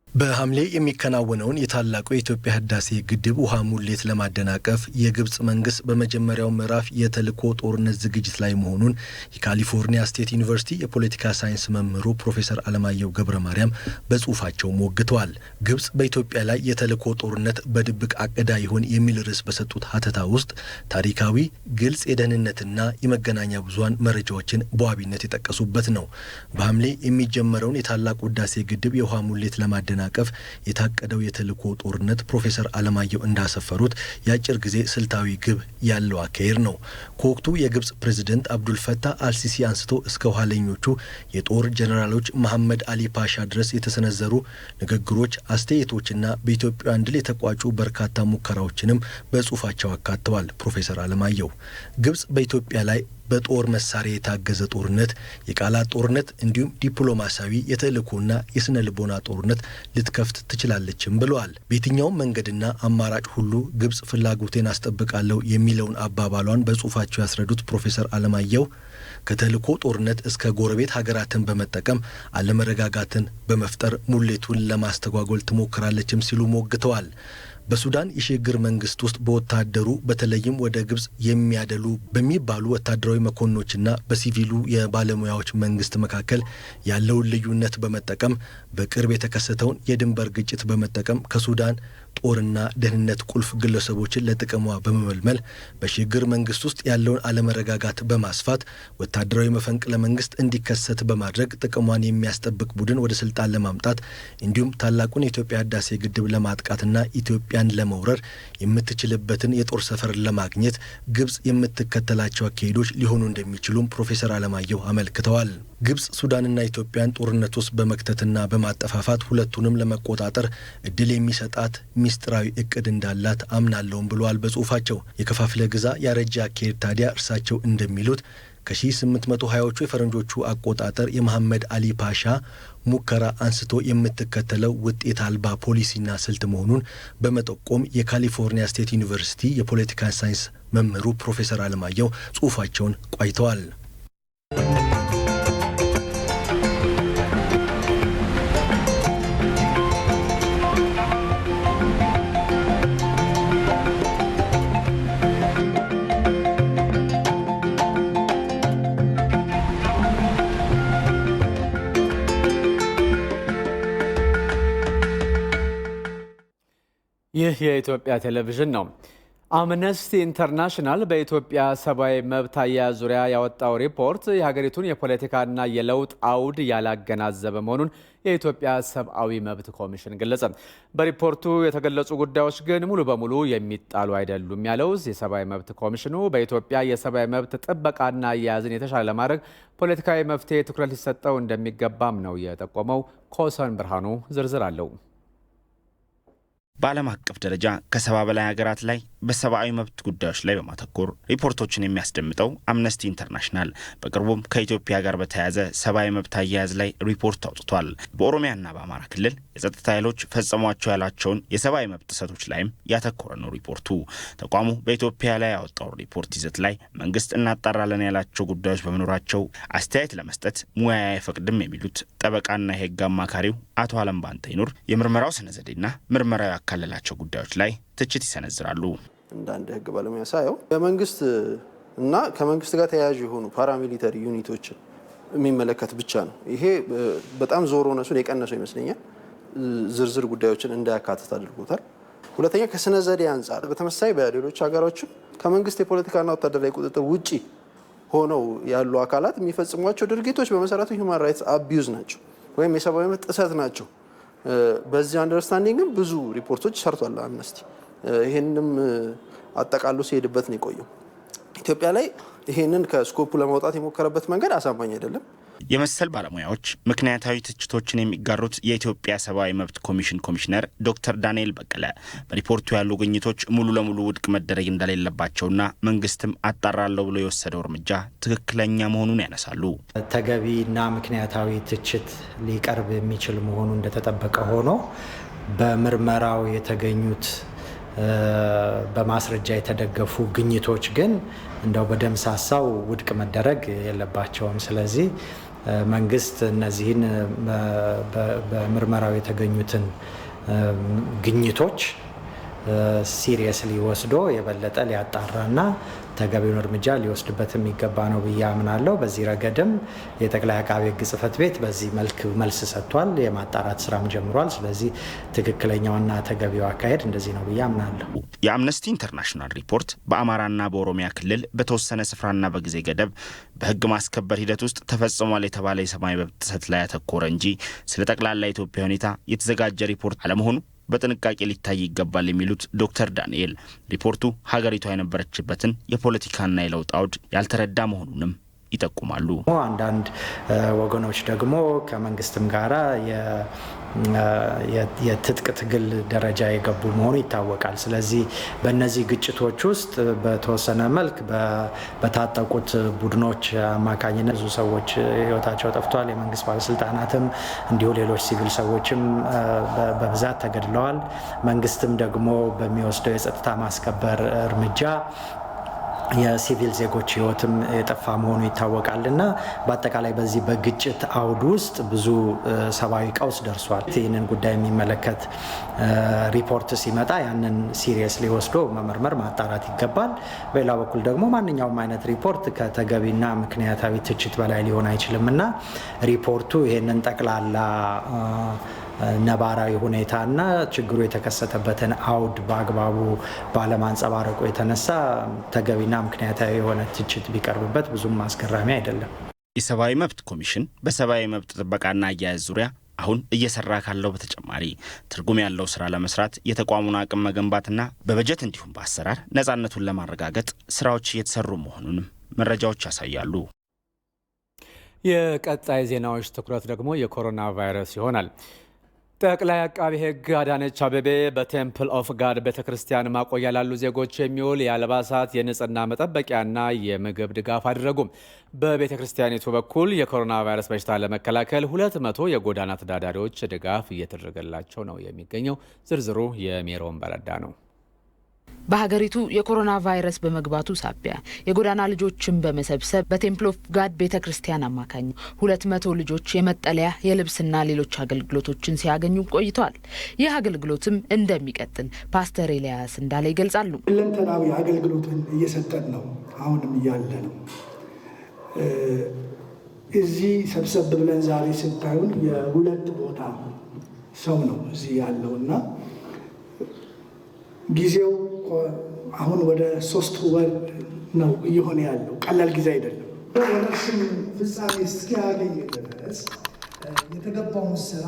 [SPEAKER 11] በሐምሌ የሚከናወነውን የታላቁ የኢትዮጵያ ህዳሴ ግድብ ውሃ ሙሌት ለማደናቀፍ የግብጽ መንግስት በመጀመሪያው ምዕራፍ የተልዕኮ ጦርነት ዝግጅት ላይ መሆኑን የካሊፎርኒያ ስቴት ዩኒቨርሲቲ የፖለቲካ ሳይንስ መምህሩ ፕሮፌሰር አለማየሁ ገብረ ማርያም በጽሁፋቸው ሞግተዋል። ግብጽ በኢትዮጵያ ላይ የተልዕኮ ጦርነት በድብቅ አቅዳ ይሆን የሚል ርዕስ በሰጡት ሀተታ ውስጥ ታሪካዊ፣ ግልጽ የደህንነትና የመገናኛ ብዙሃን መረጃዎችን በዋቢነት የጠቀሱበት ነው። በሐምሌ የሚጀመረውን የታላቁ ህዳሴ ግድብ የውሃ ሙሌት ለማደናቀፍ የታቀደው የተልዕኮ ጦርነት ፕሮፌሰር አለማየሁ እንዳሰፈሩት የአጭር ጊዜ ስልታዊ ግብ ያለው አካሄድ ነው። ከወቅቱ የግብጽ ፕሬዝደንት አብዱልፈታህ አልሲሲ አንስቶ እስከ ኋለኞቹ የጦር ጀነራሎች መሐመድ አሊ ፓሻ ድረስ የተሰነዘሩ ንግግሮች፣ አስተያየቶችና በኢትዮጵያውያን ድል የተቋጩ በርካታ ሙከራዎችንም በጽሁፋቸው አካተዋል። ፕሮፌሰር አለማየሁ ግብጽ በኢትዮጵያ ላይ በጦር መሳሪያ የታገዘ ጦርነት፣ የቃላት ጦርነት እንዲሁም ዲፕሎማሲያዊ የተልዕኮና የስነ ልቦና ጦርነት ልትከፍት ትችላለችም ብለዋል። በየትኛውም መንገድና አማራጭ ሁሉ ግብጽ ፍላጎቴን አስጠብቃለሁ የሚለውን አባባሏን በጽሁፋቸው ያስረዱት ፕሮፌሰር አለማየሁ ከተልዕኮ ጦርነት እስከ ጎረቤት ሀገራትን በመጠቀም አለመረጋጋትን በመፍጠር ሙሌቱን ለማስተጓጎል ትሞክራለችም ሲሉ ሞግተዋል። በሱዳን የሽግግር መንግስት ውስጥ በወታደሩ በተለይም ወደ ግብጽ የሚያደሉ በሚባሉ ወታደራዊ መኮንኖችና በሲቪሉ የባለሙያዎች መንግስት መካከል ያለውን ልዩነት በመጠቀም በቅርብ የተከሰተውን የድንበር ግጭት በመጠቀም ከሱዳን ጦርና ደህንነት ቁልፍ ግለሰቦችን ለጥቅሟ በመመልመል በሽግግር መንግስት ውስጥ ያለውን አለመረጋጋት በማስፋት ወታደራዊ መፈንቅለ መንግስት እንዲከሰት በማድረግ ጥቅሟን የሚያስጠብቅ ቡድን ወደ ስልጣን ለማምጣት እንዲሁም ታላቁን የኢትዮጵያ ህዳሴ ግድብ ለማጥቃትና ኢትዮጵያን ለመውረር የምትችልበትን የጦር ሰፈር ለማግኘት ግብጽ የምትከተላቸው አካሄዶች ሊሆኑ እንደሚችሉም ፕሮፌሰር አለማየሁ አመልክተዋል። ግብጽ ሱዳንና ኢትዮጵያን ጦርነት ውስጥ በመክተትና በማጠፋፋት ሁለቱንም ለመቆጣጠር እድል የሚሰጣት ሚስጥራዊ እቅድ እንዳላት አምናለሁም ብለዋል በጽሁፋቸው። የከፋፍለ ግዛ ያረጀ አካሄድ ታዲያ እርሳቸው እንደሚሉት ከ1820ዎቹ የፈረንጆቹ አቆጣጠር የመሐመድ አሊ ፓሻ ሙከራ አንስቶ የምትከተለው ውጤት አልባ ፖሊሲና ስልት መሆኑን በመጠቆም የካሊፎርኒያ ስቴት ዩኒቨርሲቲ የፖለቲካ ሳይንስ መምህሩ ፕሮፌሰር አለማየሁ ጽሁፋቸውን ቋይተዋል።
[SPEAKER 1] ይህ የኢትዮጵያ ቴሌቪዥን ነው። አምነስቲ ኢንተርናሽናል በኢትዮጵያ ሰብአዊ መብት አያያዝ ዙሪያ ያወጣው ሪፖርት የሀገሪቱን የፖለቲካና የለውጥ አውድ ያላገናዘበ መሆኑን የኢትዮጵያ ሰብአዊ መብት ኮሚሽን ገለጸ። በሪፖርቱ የተገለጹ ጉዳዮች ግን ሙሉ በሙሉ የሚጣሉ አይደሉም ያለው የሰብአዊ መብት ኮሚሽኑ በኢትዮጵያ የሰብአዊ መብት ጥበቃና አያያዝን የተሻለ ለማድረግ ፖለቲካዊ መፍትሄ ትኩረት ሊሰጠው እንደሚገባም ነው የጠቆመው። ኮሰን ብርሃኑ ዝርዝር አለው።
[SPEAKER 12] በዓለም አቀፍ ደረጃ ከ70 በላይ ሀገራት ላይ በሰብአዊ መብት ጉዳዮች ላይ በማተኮር ሪፖርቶችን የሚያስደምጠው አምነስቲ ኢንተርናሽናል በቅርቡም ከኢትዮጵያ ጋር በተያያዘ ሰብአዊ መብት አያያዝ ላይ ሪፖርት አውጥቷል። በኦሮሚያና በአማራ ክልል የጸጥታ ኃይሎች ፈጸሟቸው ያላቸውን የሰብአዊ መብት ጥሰቶች ላይም ያተኮረ ነው ሪፖርቱ። ተቋሙ በኢትዮጵያ ላይ ያወጣው ሪፖርት ይዘት ላይ መንግስት እናጣራለን ያላቸው ጉዳዮች በመኖራቸው አስተያየት ለመስጠት ሙያ አይፈቅድም የሚሉት ጠበቃና የህግ አማካሪው አቶ አለም ባንተይኑር የምርመራው ስነ ዘዴና ምርመራው ያካለላቸው ጉዳዮች ላይ ትችት ይሰነዝራሉ።
[SPEAKER 13] እንዳንድ ህግ ባለሙያ ሳየው በመንግስት እና ከመንግስት ጋር ተያያዥ የሆኑ ፓራሚሊተሪ ዩኒቶችን የሚመለከት ብቻ ነው። ይሄ በጣም ዞሮነሱን የቀነሰው ይመስለኛል። ዝርዝር ጉዳዮችን እንዳያካትት አድርጎታል። ሁለተኛ ከስነ ዘዴ አንጻር በተመሳሳይ በሌሎች ሀገሮችም ከመንግስት የፖለቲካና ወታደራዊ ቁጥጥር ውጪ ሆነው ያሉ አካላት የሚፈጽሟቸው ድርጊቶች በመሰረቱ ሂውማን ራይትስ አቢዩዝ ናቸው ወይም የሰብአዊ መብት ጥሰት ናቸው። በዚህ አንደርስታንዲንግም ብዙ ሪፖርቶች ሰርቷል አምነስቲ። ይሄንንም አጠቃሎ ሲሄድበት ነው የቆየው። ኢትዮጵያ ላይ ይሄንን ከስኮፑ ለማውጣት የሞከረበት መንገድ አሳማኝ አይደለም።
[SPEAKER 12] የመሰል ባለሙያዎች ምክንያታዊ ትችቶችን የሚጋሩት የኢትዮጵያ ሰብአዊ መብት ኮሚሽን ኮሚሽነር ዶክተር ዳንኤል በቀለ በሪፖርቱ ያሉ ግኝቶች ሙሉ ለሙሉ ውድቅ መደረግ እንደሌለባቸውና መንግስትም አጣራለሁ ብሎ የወሰደው እርምጃ ትክክለኛ መሆኑን ያነሳሉ።
[SPEAKER 14] ተገቢና ምክንያታዊ ትችት ሊቀርብ የሚችል መሆኑ እንደተጠበቀ ሆኖ በምርመራው የተገኙት በማስረጃ የተደገፉ ግኝቶች ግን እንደው በደምሳሳው ውድቅ መደረግ የለባቸውም። ስለዚህ መንግስት እነዚህን በምርመራው የተገኙትን ግኝቶች ሲሪየስሊ ወስዶ የበለጠ ሊያጣራና ተገቢውን እርምጃ ሊወስድበት የሚገባ ነው ብዬ አምናለሁ። በዚህ ረገድም የጠቅላይ አቃቤ ሕግ ጽሕፈት ቤት በዚህ መልክ መልስ ሰጥቷል። የማጣራት ስራም ጀምሯል። ስለዚህ ትክክለኛውና ተገቢው አካሄድ እንደዚህ ነው ብዬ አምናለሁ።
[SPEAKER 12] የአምነስቲ ኢንተርናሽናል ሪፖርት በአማራና በኦሮሚያ ክልል በተወሰነ ስፍራና በጊዜ ገደብ በህግ ማስከበር ሂደት ውስጥ ተፈጽሟል የተባለ የሰብአዊ መብት ጥሰት ላይ ያተኮረ እንጂ ስለ ጠቅላላ ኢትዮጵያ ሁኔታ የተዘጋጀ ሪፖርት አለመሆኑ በጥንቃቄ ሊታይ ይገባል የሚሉት ዶክተር ዳንኤል ሪፖርቱ ሀገሪቷ የነበረችበትን የፖለቲካና የለውጥ አውድ ያልተረዳ መሆኑንም ይጠቁማሉ።
[SPEAKER 14] አንዳንድ ወገኖች ደግሞ ከመንግስትም ጋራ የትጥቅ ትግል ደረጃ የገቡ መሆኑ ይታወቃል። ስለዚህ በእነዚህ ግጭቶች ውስጥ በተወሰነ መልክ በታጠቁት ቡድኖች አማካኝነት ብዙ ሰዎች ህይወታቸው ጠፍቷል። የመንግስት ባለስልጣናትም እንዲሁ ሌሎች ሲቪል ሰዎችም በብዛት ተገድለዋል። መንግስትም ደግሞ በሚወስደው የጸጥታ ማስከበር እርምጃ የሲቪል ዜጎች ህይወትም የጠፋ መሆኑ ይታወቃልና በአጠቃላይ በዚህ በግጭት አውድ ውስጥ ብዙ ሰብአዊ ቀውስ ደርሷል። ይህንን ጉዳይ የሚመለከት ሪፖርት ሲመጣ ያንን ሲሪየስሊ ወስዶ መመርመር ማጣራት ይገባል። በሌላ በኩል ደግሞ ማንኛውም አይነት ሪፖርት ከተገቢና ምክንያታዊ ትችት በላይ ሊሆን አይችልምና ሪፖርቱ ይህንን ጠቅላላ ነባራዊ ሁኔታና ችግሩ የተከሰተበትን አውድ በአግባቡ ባለማንጸባረቁ የተነሳ ተገቢና ምክንያታዊ የሆነ ትችት ቢቀርብበት ብዙም አስገራሚ አይደለም።
[SPEAKER 12] የሰብአዊ መብት ኮሚሽን በሰብአዊ መብት ጥበቃና አያያዝ ዙሪያ አሁን እየሰራ ካለው በተጨማሪ ትርጉም ያለው ስራ ለመስራት የተቋሙን አቅም መገንባትና በበጀት እንዲሁም በአሰራር ነፃነቱን ለማረጋገጥ ስራዎች እየተሰሩ መሆኑንም መረጃዎች ያሳያሉ።
[SPEAKER 1] የቀጣይ ዜናዎች ትኩረት ደግሞ የኮሮና ቫይረስ ይሆናል። ጠቅላይ አቃቢ ሕግ አዳነች አቤቤ በቴምፕል ኦፍ ጋድ ቤተክርስቲያን ማቆያ ላሉ ዜጎች የሚውል የአልባሳት የንጽህና መጠበቂያና የምግብ ድጋፍ አደረጉም። በቤተክርስቲያኒቱ በኩል የኮሮና ቫይረስ በሽታ ለመከላከል 200 የጎዳና ተዳዳሪዎች ድጋፍ እየተደረገላቸው ነው የሚገኘው። ዝርዝሩ የሜሮን በረዳ ነው።
[SPEAKER 15] በሀገሪቱ የኮሮና ቫይረስ በመግባቱ ሳቢያ የጎዳና ልጆችን በመሰብሰብ በቴምፕል ኦፍ ጋድ ቤተክርስቲያን አማካኝ 200 ልጆች የመጠለያ የልብስና ሌሎች አገልግሎቶችን ሲያገኙ ቆይተዋል። ይህ አገልግሎትም እንደሚቀጥል ፓስተር ኤልያስ እንዳለ ይገልጻሉ።
[SPEAKER 16] ሁለንተናዊ አገልግሎትን እየሰጠን ነው። አሁንም እያለ ነው። እዚህ ሰብሰብ ብለን ዛሬ ስታዩን የሁለት ቦታ ሰው ነው እዚህ ያለውና ጊዜው አሁን ወደ 3 ወር ነው እየሆነ ያለው። ቀላል ጊዜ አይደለም። ወረርሽኝ ፍጻሜ እስኪያገኝ ድረስ የተገባውን ስራ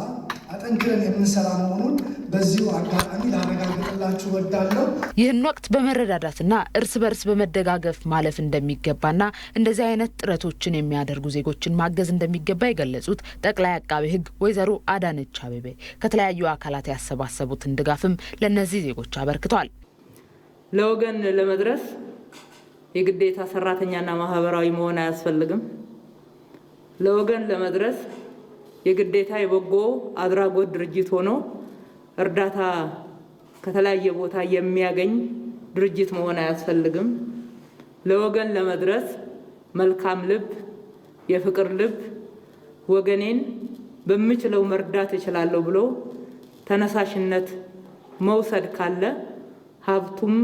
[SPEAKER 16] አጠንክረን የምንሰራ መሆኑን በዚሁ አጋጣሚ ላረጋግጥላችሁ እወዳለሁ።
[SPEAKER 15] ይህን ወቅት በመረዳዳትና እርስ በርስ በመደጋገፍ ማለፍ እንደሚገባና እንደዚህ አይነት ጥረቶችን የሚያደርጉ ዜጎችን ማገዝ እንደሚገባ የገለጹት ጠቅላይ አቃቤ ሕግ ወይዘሮ አዳነች አቤቤ ከተለያዩ አካላት ያሰባሰቡትን ድጋፍም ለእነዚህ ዜጎች አበርክተዋል።
[SPEAKER 17] ለወገን ለመድረስ የግዴታ ሰራተኛና ማህበራዊ መሆን አያስፈልግም። ለወገን ለመድረስ የግዴታ የበጎ አድራጎት ድርጅት ሆኖ እርዳታ ከተለያየ ቦታ የሚያገኝ ድርጅት መሆን አያስፈልግም። ለወገን ለመድረስ መልካም ልብ፣ የፍቅር ልብ፣ ወገኔን በምችለው መርዳት እችላለሁ ብሎ ተነሳሽነት መውሰድ ካለ ሀብቱም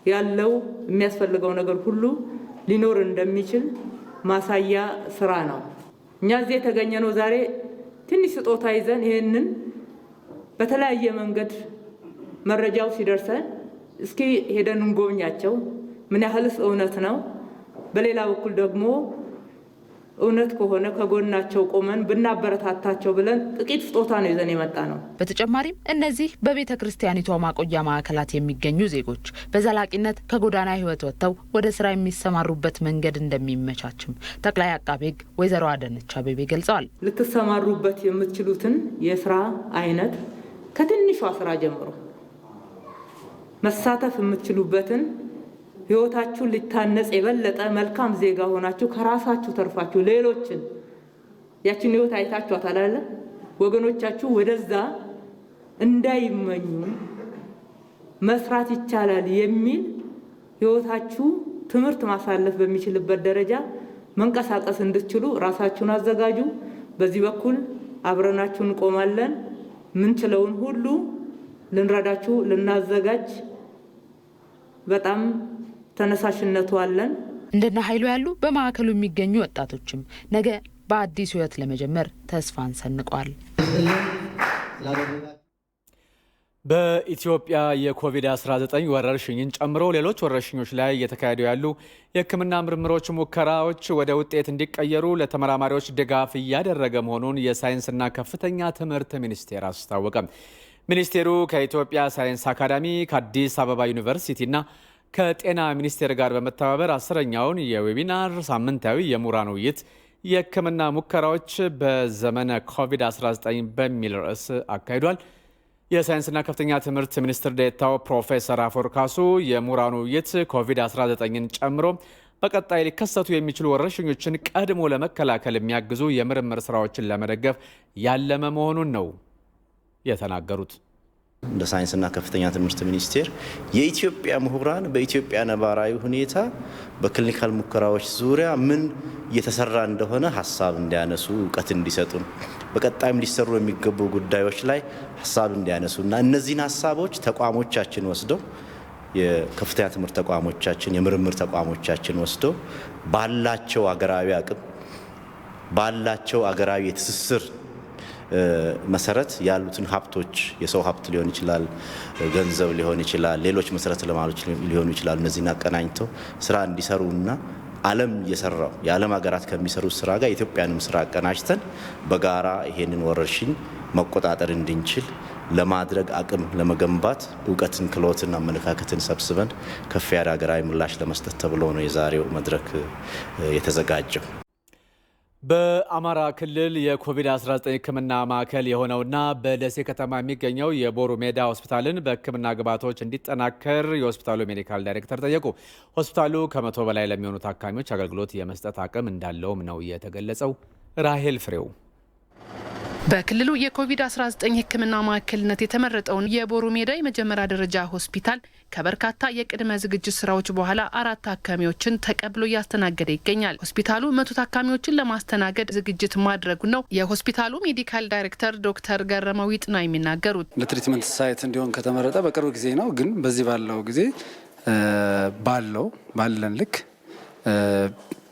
[SPEAKER 17] ያለው የሚያስፈልገው ነገር ሁሉ ሊኖር እንደሚችል ማሳያ ስራ ነው። እኛ እዚህ የተገኘነው ዛሬ ትንሽ ስጦታ ይዘን ይህንን በተለያየ መንገድ መረጃው ሲደርሰን እስኪ ሄደን እንጎብኛቸው፣ ምን ያህልስ እውነት ነው፣ በሌላ በኩል ደግሞ እውነት ከሆነ ከጎናቸው ቆመን ብናበረታታቸው ብለን ጥቂት ስጦታ ነው ይዘን የመጣ ነው።
[SPEAKER 15] በተጨማሪም እነዚህ በቤተ ክርስቲያኒቷ ማቆያ ማዕከላት የሚገኙ ዜጎች በዘላቂነት ከጎዳና ህይወት ወጥተው ወደ ስራ የሚሰማሩበት መንገድ እንደሚመቻችም ጠቅላይ አቃቤ ሕግ ወይዘሮ አዳነች አቤቤ ገልጸዋል።
[SPEAKER 17] ልትሰማሩበት የምትችሉትን የስራ አይነት ከትንሿ ስራ ጀምሮ መሳተፍ የምትችሉበትን ህይወታችሁ ሊታነጽ የበለጠ መልካም ዜጋ ሆናችሁ ከራሳችሁ ተርፋችሁ ሌሎችን ያችን ህይወት አይታችኋታል አይደል? ወገኖቻችሁ ወደዛ እንዳይመኙ መስራት ይቻላል የሚል ህይወታችሁ ትምህርት ማሳለፍ በሚችልበት ደረጃ መንቀሳቀስ እንድትችሉ ራሳችሁን አዘጋጁ። በዚህ በኩል አብረናችሁ እንቆማለን። ምንችለውን ሁሉ ልንረዳችሁ ልናዘጋጅ በጣም ተነሳሽነቱ አለን።
[SPEAKER 15] እንደና ኃይሉ ያሉ በማዕከሉ የሚገኙ ወጣቶችም ነገ በአዲስ ህይወት ለመጀመር ተስፋን ሰንቀዋል።
[SPEAKER 1] በኢትዮጵያ የኮቪድ-19 ወረርሽኝን ጨምሮ ሌሎች ወረርሽኞች ላይ እየተካሄዱ ያሉ የሕክምና ምርምሮች ሙከራዎች ወደ ውጤት እንዲቀየሩ ለተመራማሪዎች ድጋፍ እያደረገ መሆኑን የሳይንስና ከፍተኛ ትምህርት ሚኒስቴር አስታወቀ። ሚኒስቴሩ ከኢትዮጵያ ሳይንስ አካዳሚ፣ ከአዲስ አበባ ዩኒቨርሲቲና ከጤና ሚኒስቴር ጋር በመተባበር 10ኛውን የዌቢናር ሳምንታዊ የምሁራን ውይይት የሕክምና ሙከራዎች በዘመነ ኮቪድ-19 በሚል ርዕስ አካሂዷል። የሳይንስና ከፍተኛ ትምህርት ሚኒስትር ዴኤታው ፕሮፌሰር አፈወርቅ ካሱ የምሁራኑ ውይይት ኮቪድ-19ን ጨምሮ በቀጣይ ሊከሰቱ የሚችሉ ወረርሽኞችን ቀድሞ ለመከላከል የሚያግዙ የምርምር ስራዎችን ለመደገፍ ያለመ መሆኑን ነው የተናገሩት።
[SPEAKER 18] እንደ ሳይንስና ከፍተኛ ትምህርት ሚኒስቴር የኢትዮጵያ ምሁራን በኢትዮጵያ ነባራዊ ሁኔታ በክሊኒካል ሙከራዎች ዙሪያ ምን እየተሰራ እንደሆነ ሀሳብ እንዲያነሱ፣ እውቀት እንዲሰጡን፣ በቀጣይም ሊሰሩ የሚገቡ ጉዳዮች ላይ ሀሳብ እንዲያነሱና እነዚህን ሀሳቦች ተቋሞቻችን ወስደው የከፍተኛ ትምህርት ተቋሞቻችን የምርምር ተቋሞቻችን ወስደው ባላቸው አገራዊ አቅም ባላቸው አገራዊ የትስስር መሰረት ያሉትን ሀብቶች የሰው ሀብት ሊሆን ይችላል፣ ገንዘብ ሊሆን ይችላል፣ ሌሎች መሰረተ ልማቶች ሊሆኑ ይችላሉ። እነዚህን አቀናኝተው ስራ እንዲሰሩና ዓለም እየሰራው የዓለም ሀገራት ከሚሰሩት ስራ ጋር የኢትዮጵያንም ስራ አቀናጅተን በጋራ ይሄንን ወረርሽኝ መቆጣጠር እንድንችል ለማድረግ አቅም ለመገንባት እውቀትን፣ ክህሎትን፣ አመለካከትን ሰብስበን ከፍ ያለ ሀገራዊ ምላሽ ለመስጠት ተብሎ ነው የዛሬው መድረክ የተዘጋጀው።
[SPEAKER 1] በአማራ ክልል የኮቪድ-19 ሕክምና ማዕከል የሆነውና በደሴ ከተማ የሚገኘው የቦሩ ሜዳ ሆስፒታልን በሕክምና ግብዓቶች እንዲጠናከር የሆስፒታሉ ሜዲካል ዳይሬክተር ጠየቁ። ሆስፒታሉ ከ100 በላይ ለሚሆኑ ታካሚዎች አገልግሎት የመስጠት አቅም እንዳለውም ነው የተገለጸው። ራሄል ፍሬው
[SPEAKER 19] በክልሉ የኮቪድ-19 ሕክምና ማዕከልነት የተመረጠውን የቦሩ ሜዳ የመጀመሪያ ደረጃ ሆስፒታል ከበርካታ የቅድመ ዝግጅት ስራዎች በኋላ 4 ታካሚዎችን ተቀብሎ እያስተናገደ ይገኛል። ሆስፒታሉ 100 ታካሚዎችን ለማስተናገድ ዝግጅት ማድረጉ ነው የሆስፒታሉ ሜዲካል ዳይሬክተር ዶክተር ገረመው ይጥና የሚናገሩት።
[SPEAKER 20] ለትሪትመንት ሳይት እንዲሆን ከተመረጠ በቅርብ ጊዜ ነው። ግን በዚህ ባለው ጊዜ ባለን ልክ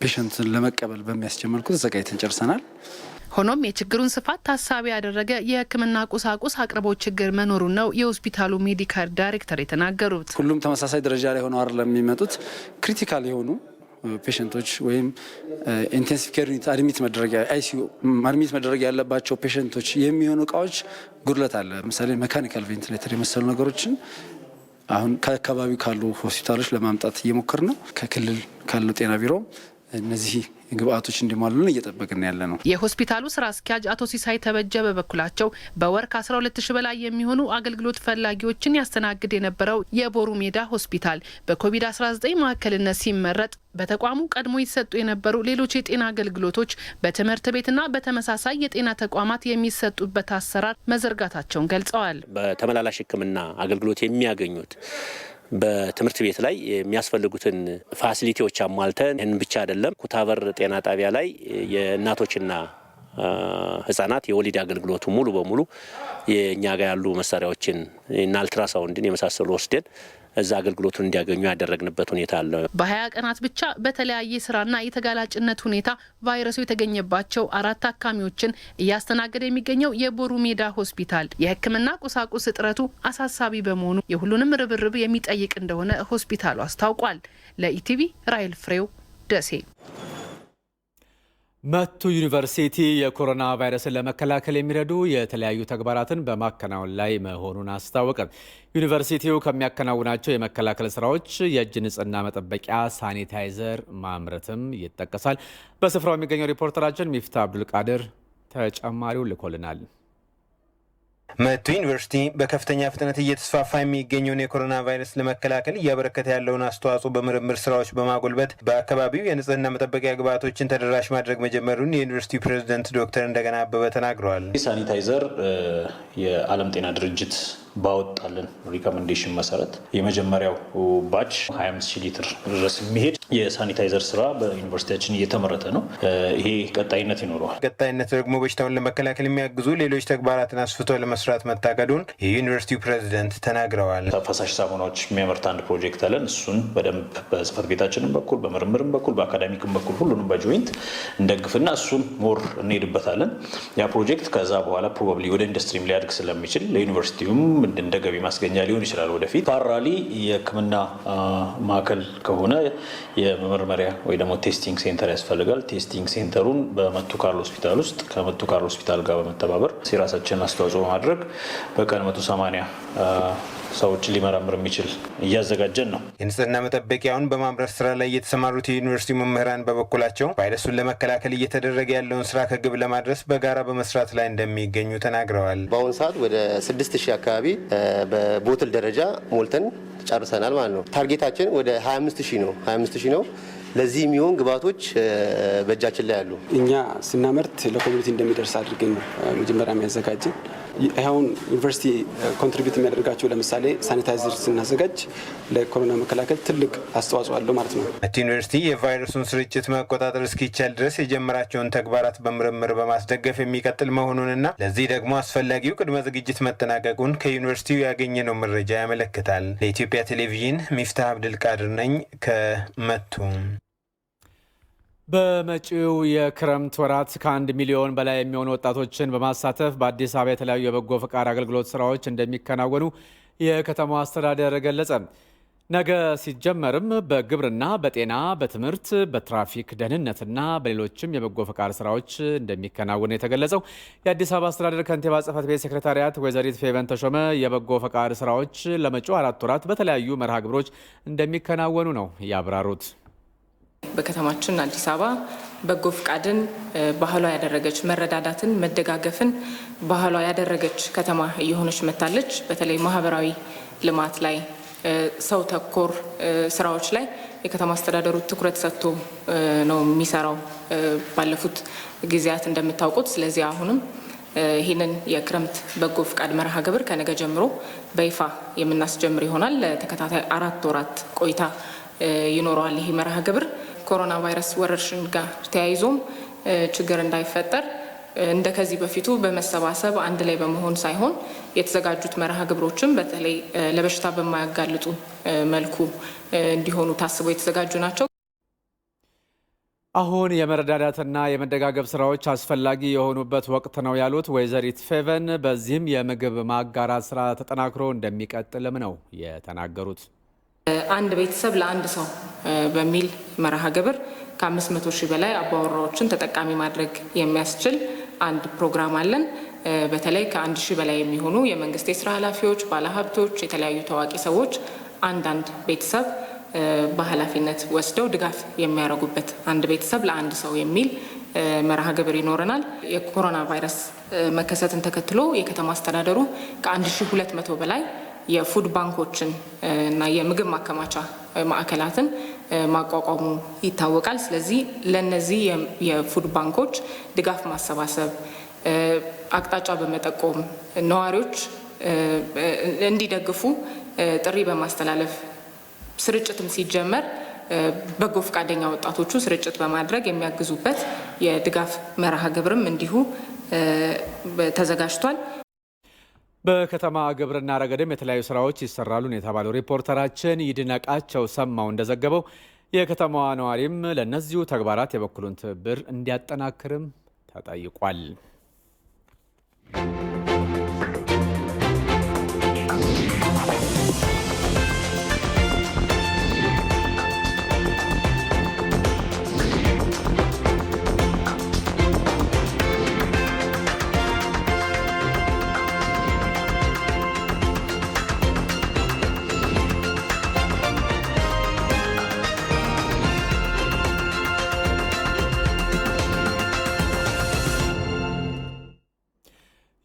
[SPEAKER 20] ፔሸንትን ለመቀበል በሚያስችል መልኩ ተዘጋጅተን ጨርሰናል።
[SPEAKER 19] ሆኖም የችግሩን ስፋት ታሳቢ ያደረገ የሕክምና ቁሳቁስ አቅርቦት ችግር መኖሩን ነው የሆስፒታሉ ሜዲካል ዳይሬክተር የተናገሩት።
[SPEAKER 20] ሁሉም ተመሳሳይ ደረጃ ላይ ሆነው አይደለም የሚመጡት። ክሪቲካል የሆኑ ፔሸንቶች ወይም ኢንቴንሲቭ ኬር ዩኒት አይሲዩ አድሚት መደረግ ያለባቸው ፔሸንቶች የሚሆኑ እቃዎች ጉድለት አለ። ለምሳሌ ሜካኒካል ቬንቲሌተር የመሰሉ ነገሮችን አሁን ከአካባቢ ካሉ ሆስፒታሎች ለማምጣት እየሞከር ነው። ከክልል ካለው ጤና ቢሮ እነዚህ ግብአቶች እንዲሟሉልን እየጠበቅን ያለ ነው።
[SPEAKER 19] የሆስፒታሉ ስራ አስኪያጅ አቶ ሲሳይ ተበጀ በበኩላቸው በወር ከ12000 በላይ የሚሆኑ አገልግሎት ፈላጊዎችን ያስተናግድ የነበረው የቦሩ ሜዳ ሆስፒታል በኮቪድ-19 ማዕከልነት ሲመረጥ በተቋሙ ቀድሞ ይሰጡ የነበሩ ሌሎች የጤና አገልግሎቶች በትምህርት ቤትና በተመሳሳይ የጤና ተቋማት የሚሰጡበት አሰራር መዘርጋታቸውን ገልጸዋል።
[SPEAKER 21] በተመላላሽ ሕክምና አገልግሎት የሚያገኙት በትምህርት ቤት ላይ የሚያስፈልጉትን ፋሲሊቲዎች አሟልተን ይህን ብቻ አይደለም። ኩታበር ጤና ጣቢያ ላይ የእናቶችና ህጻናት የወሊድ አገልግሎቱ ሙሉ በሙሉ የኛ ጋር ያሉ መሳሪያዎችን እና አልትራሳውንድን የመሳሰሉ ወስደን እዛ አገልግሎቱን እንዲያገኙ ያደረግንበት ሁኔታ አለ።
[SPEAKER 19] በ20 ቀናት ብቻ በተለያየ ስራና የተጋላጭነት ሁኔታ ቫይረሱ የተገኘባቸው 4 ታካሚዎችን እያስተናገደ የሚገኘው የቦሩ ሜዳ ሆስፒታል የሕክምና ቁሳቁስ እጥረቱ አሳሳቢ በመሆኑ የሁሉንም ርብርብ የሚጠይቅ እንደሆነ ሆስፒታሉ አስታውቋል። ለኢቲቪ ራይል ፍሬው ደሴ።
[SPEAKER 1] መቱ ዩኒቨርሲቲ የኮሮና ቫይረስን ለመከላከል የሚረዱ የተለያዩ ተግባራትን በማከናወን ላይ መሆኑን አስታወቀ። ዩኒቨርሲቲው ከሚያከናውናቸው የመከላከል ስራዎች የእጅ ንጽህና መጠበቂያ ሳኒታይዘር ማምረትም ይጠቀሳል። በስፍራው የሚገኘው ሪፖርተራችን ሚፍታ አብዱልቃድር ተጨማሪውን ልኮልናል።
[SPEAKER 22] መቱ ዩኒቨርሲቲ በከፍተኛ ፍጥነት እየተስፋፋ የሚገኘውን የኮሮና ቫይረስ ለመከላከል እያበረከተ ያለውን አስተዋጽኦ በምርምር ስራዎች በማጎልበት በአካባቢው የንጽህና መጠበቂያ ግብዓቶችን ተደራሽ ማድረግ መጀመሩን የዩኒቨርሲቲው ፕሬዝዳንት ዶክተር እንደገና አበበ ተናግረዋል።
[SPEAKER 23] ሳኒታይዘር የዓለም ጤና ድርጅት ባወጣልን ሪኮሜንዴሽን መሰረት የመጀመሪያው ባች 25000 ሊትር ድረስ የሚሄድ የሳኒታይዘር ስራ በዩኒቨርሲቲያችን እየተመረተ ነው። ይሄ ቀጣይነት ይኖረዋል።
[SPEAKER 22] ቀጣይነት ደግሞ በሽታውን ለመከላከል የሚያግዙ ሌሎች ተግባራትን አስፍቶ ለመስራት መታቀዱን የዩኒቨርሲቲው ፕሬዝዳንት ተናግረዋል።
[SPEAKER 23] ፈሳሽ ሳሙናዎች የሚያመርት አንድ ፕሮጀክት አለን። እሱን በደንብ በጽህፈት ቤታችንም በኩል በምርምርም በኩል በአካዳሚክም በኩል ሁሉንም በጆይንት እንደግፍና እሱን ሞር እንሄድበታለን። ያ ፕሮጀክት ከዛ በኋላ ፕሮባብሊ ወደ ኢንዱስትሪም ሊያድግ ስለሚችል ለዩኒቨርሲቲውም እንደ ገቢ ማስገኛ ሊሆን ይችላል ወደፊት። ፓራሊ የሕክምና ማዕከል ከሆነ የመመርመሪያ ወይ ደግሞ ቴስቲንግ ሴንተር ያስፈልጋል። ቴስቲንግ ሴንተሩን በመቱ ካርሎ ሆስፒታል ውስጥ ከመቱ ካርሎ ሆስፒታል ጋር በመተባበር የራሳችንን አስተዋጽኦ በማድረግ በቀን 180 ሰዎችን ሊመረምር የሚችል እያዘጋጀን ነው።
[SPEAKER 22] የንጽህና መጠበቂያውን በማምረት ስራ ላይ የተሰማሩት የዩኒቨርሲቲ መምህራን በበኩላቸው ቫይረሱን ለመከላከል እየተደረገ ያለውን ስራ ከግብ ለማድረስ በጋራ በመስራት ላይ እንደሚገኙ ተናግረዋል።
[SPEAKER 24] በአሁኑ ሰዓት ወደ 6000 አካባቢ በቦትል ደረጃ ሞልተን ጨርሰናል ማለት ነው። ታርጌታችን ወደ 25000 ነው። ለዚህ የሚሆን ግብዓቶች በእጃችን ላይ አሉ።
[SPEAKER 20] እኛ ስናመርት ለኮሚኒቲ እንደሚደርስ አድርገን ነው መጀመሪያ የሚያዘጋጅን። አሁን ዩኒቨርሲቲ ኮንትሪቢዩት የሚያደርጋቸው ለምሳሌ ሳኒታይዘር ስናዘጋጅ ለኮሮና መከላከል ትልቅ አስተዋጽኦ አለው ማለት ነው።
[SPEAKER 22] መቱ ዩኒቨርሲቲ የቫይረሱን ስርጭት መቆጣጠር እስኪቻል ድረስ የጀመራቸውን ተግባራት በምርምር በማስደገፍ የሚቀጥል መሆኑንና ለዚህ ደግሞ አስፈላጊው ቅድመ ዝግጅት መጠናቀቁን ከዩኒቨርሲቲው ያገኘነው መረጃ ያመለክታል። ለኢትዮጵያ ቴሌቪዥን ሚፍታህ አብዱልቃድር ነኝ ከመቱ።
[SPEAKER 1] በመጪው የክረምት ወራት ከ1 ሚሊዮን በላይ የሚሆኑ ወጣቶችን በማሳተፍ በአዲስ አበባ የተለያዩ የበጎ ፈቃድ አገልግሎት ስራዎች እንደሚከናወኑ የከተማው አስተዳደር ገለጸ። ነገ ሲጀመርም በግብርና፣ በጤና፣ በትምህርት፣ በትራፊክ ደህንነትና በሌሎችም የበጎ ፈቃድ ስራዎች እንደሚከናወኑ የተገለጸው የአዲስ አበባ አስተዳደር ከንቲባ ጽሕፈት ቤት ሴክሬታሪያት ወይዘሪት ፌቨን ተሾመ የበጎ ፈቃድ ስራዎች ለመጪው 4 ወራት በተለያዩ መርሃ ግብሮች እንደሚከናወኑ ነው ያብራሩት።
[SPEAKER 25] በከተማችን አዲስ አበባ በጎ ፍቃድን ባህሏ ያደረገች መረዳዳትን፣ መደጋገፍን ባህሏ ያደረገች ከተማ እየሆነች መጥታለች። በተለይ ማህበራዊ ልማት ላይ ሰው ተኮር ስራዎች ላይ የከተማ አስተዳደሩ ትኩረት ሰጥቶ ነው የሚሰራው ባለፉት ጊዜያት እንደምታውቁት። ስለዚህ አሁንም ይህንን የክረምት በጎ ፍቃድ መርሃ ግብር ከነገ ጀምሮ በይፋ የምናስጀምር ይሆናል። ለተከታታይ 4 ወራት ቆይታ ይኖረዋል። ይህ መርሃ ግብር ኮሮና ቫይረስ ወረርሽኝ ጋር ተያይዞም ችግር እንዳይፈጠር እንደ ከዚህ በፊቱ በመሰባሰብ አንድ ላይ በመሆን ሳይሆን የተዘጋጁት መርሃ ግብሮችም በተለይ ለበሽታ በማያጋልጡ መልኩ እንዲሆኑ ታስበው የተዘጋጁ ናቸው።
[SPEAKER 1] አሁን የመረዳዳትና የመደጋገብ ስራዎች አስፈላጊ የሆኑበት ወቅት ነው ያሉት ወይዘሪት ፌቨን በዚህም የምግብ ማጋራት ስራ ተጠናክሮ እንደሚቀጥልም ነው የተናገሩት።
[SPEAKER 25] አንድ ቤተሰብ ለአንድ ሰው በሚል መርሃ ግብር ከ500 ሺህ በላይ አባወራዎችን ተጠቃሚ ማድረግ የሚያስችል አንድ ፕሮግራም አለን። በተለይ ከ1 ሺህ በላይ የሚሆኑ የመንግስት የስራ ኃላፊዎች፣ ባለሀብቶች፣ የተለያዩ ታዋቂ ሰዎች አንዳንድ ቤተሰብ በኃላፊነት ወስደው ድጋፍ የሚያደርጉበት አንድ ቤተሰብ ለአንድ ሰው የሚል መርሃ ግብር ይኖረናል። የኮሮና ቫይረስ መከሰትን ተከትሎ የከተማ አስተዳደሩ ከ1200 በላይ የፉድ ባንኮችን እና የምግብ ማከማቻ ማዕከላትን ማቋቋሙ ይታወቃል። ስለዚህ ለነዚህ የፉድ ባንኮች ድጋፍ ማሰባሰብ፣ አቅጣጫ በመጠቆም ነዋሪዎች እንዲደግፉ ጥሪ በማስተላለፍ ስርጭትም ሲጀመር በጎ ፈቃደኛ ወጣቶቹ ስርጭት በማድረግ የሚያግዙበት የድጋፍ መርሃ ግብርም እንዲሁ ተዘጋጅቷል።
[SPEAKER 1] በከተማ ግብርና ረገድም የተለያዩ ስራዎች ይሰራሉ የተባለው ሪፖርተራችን ይድነቃቸው ሰማው እንደዘገበው የከተማዋ ነዋሪም ለእነዚሁ ተግባራት የበኩሉን ትብብር እንዲያጠናክርም ተጠይቋል።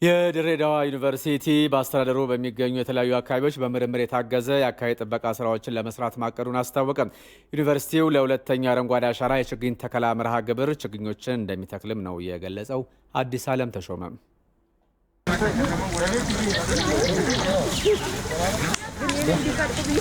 [SPEAKER 1] የድሬዳዋ ዩኒቨርሲቲ በአስተዳደሩ በሚገኙ የተለያዩ አካባቢዎች በምርምር የታገዘ የአካባቢ ጥበቃ ስራዎችን ለመስራት ማቀዱን አስታወቀ። ዩኒቨርሲቲው ለሁለተኛ አረንጓዴ አሻራ የችግኝ ተከላ መርሃ ግብር ችግኞችን እንደሚተክልም ነው የገለጸው። አዲስ ዓለም ተሾመ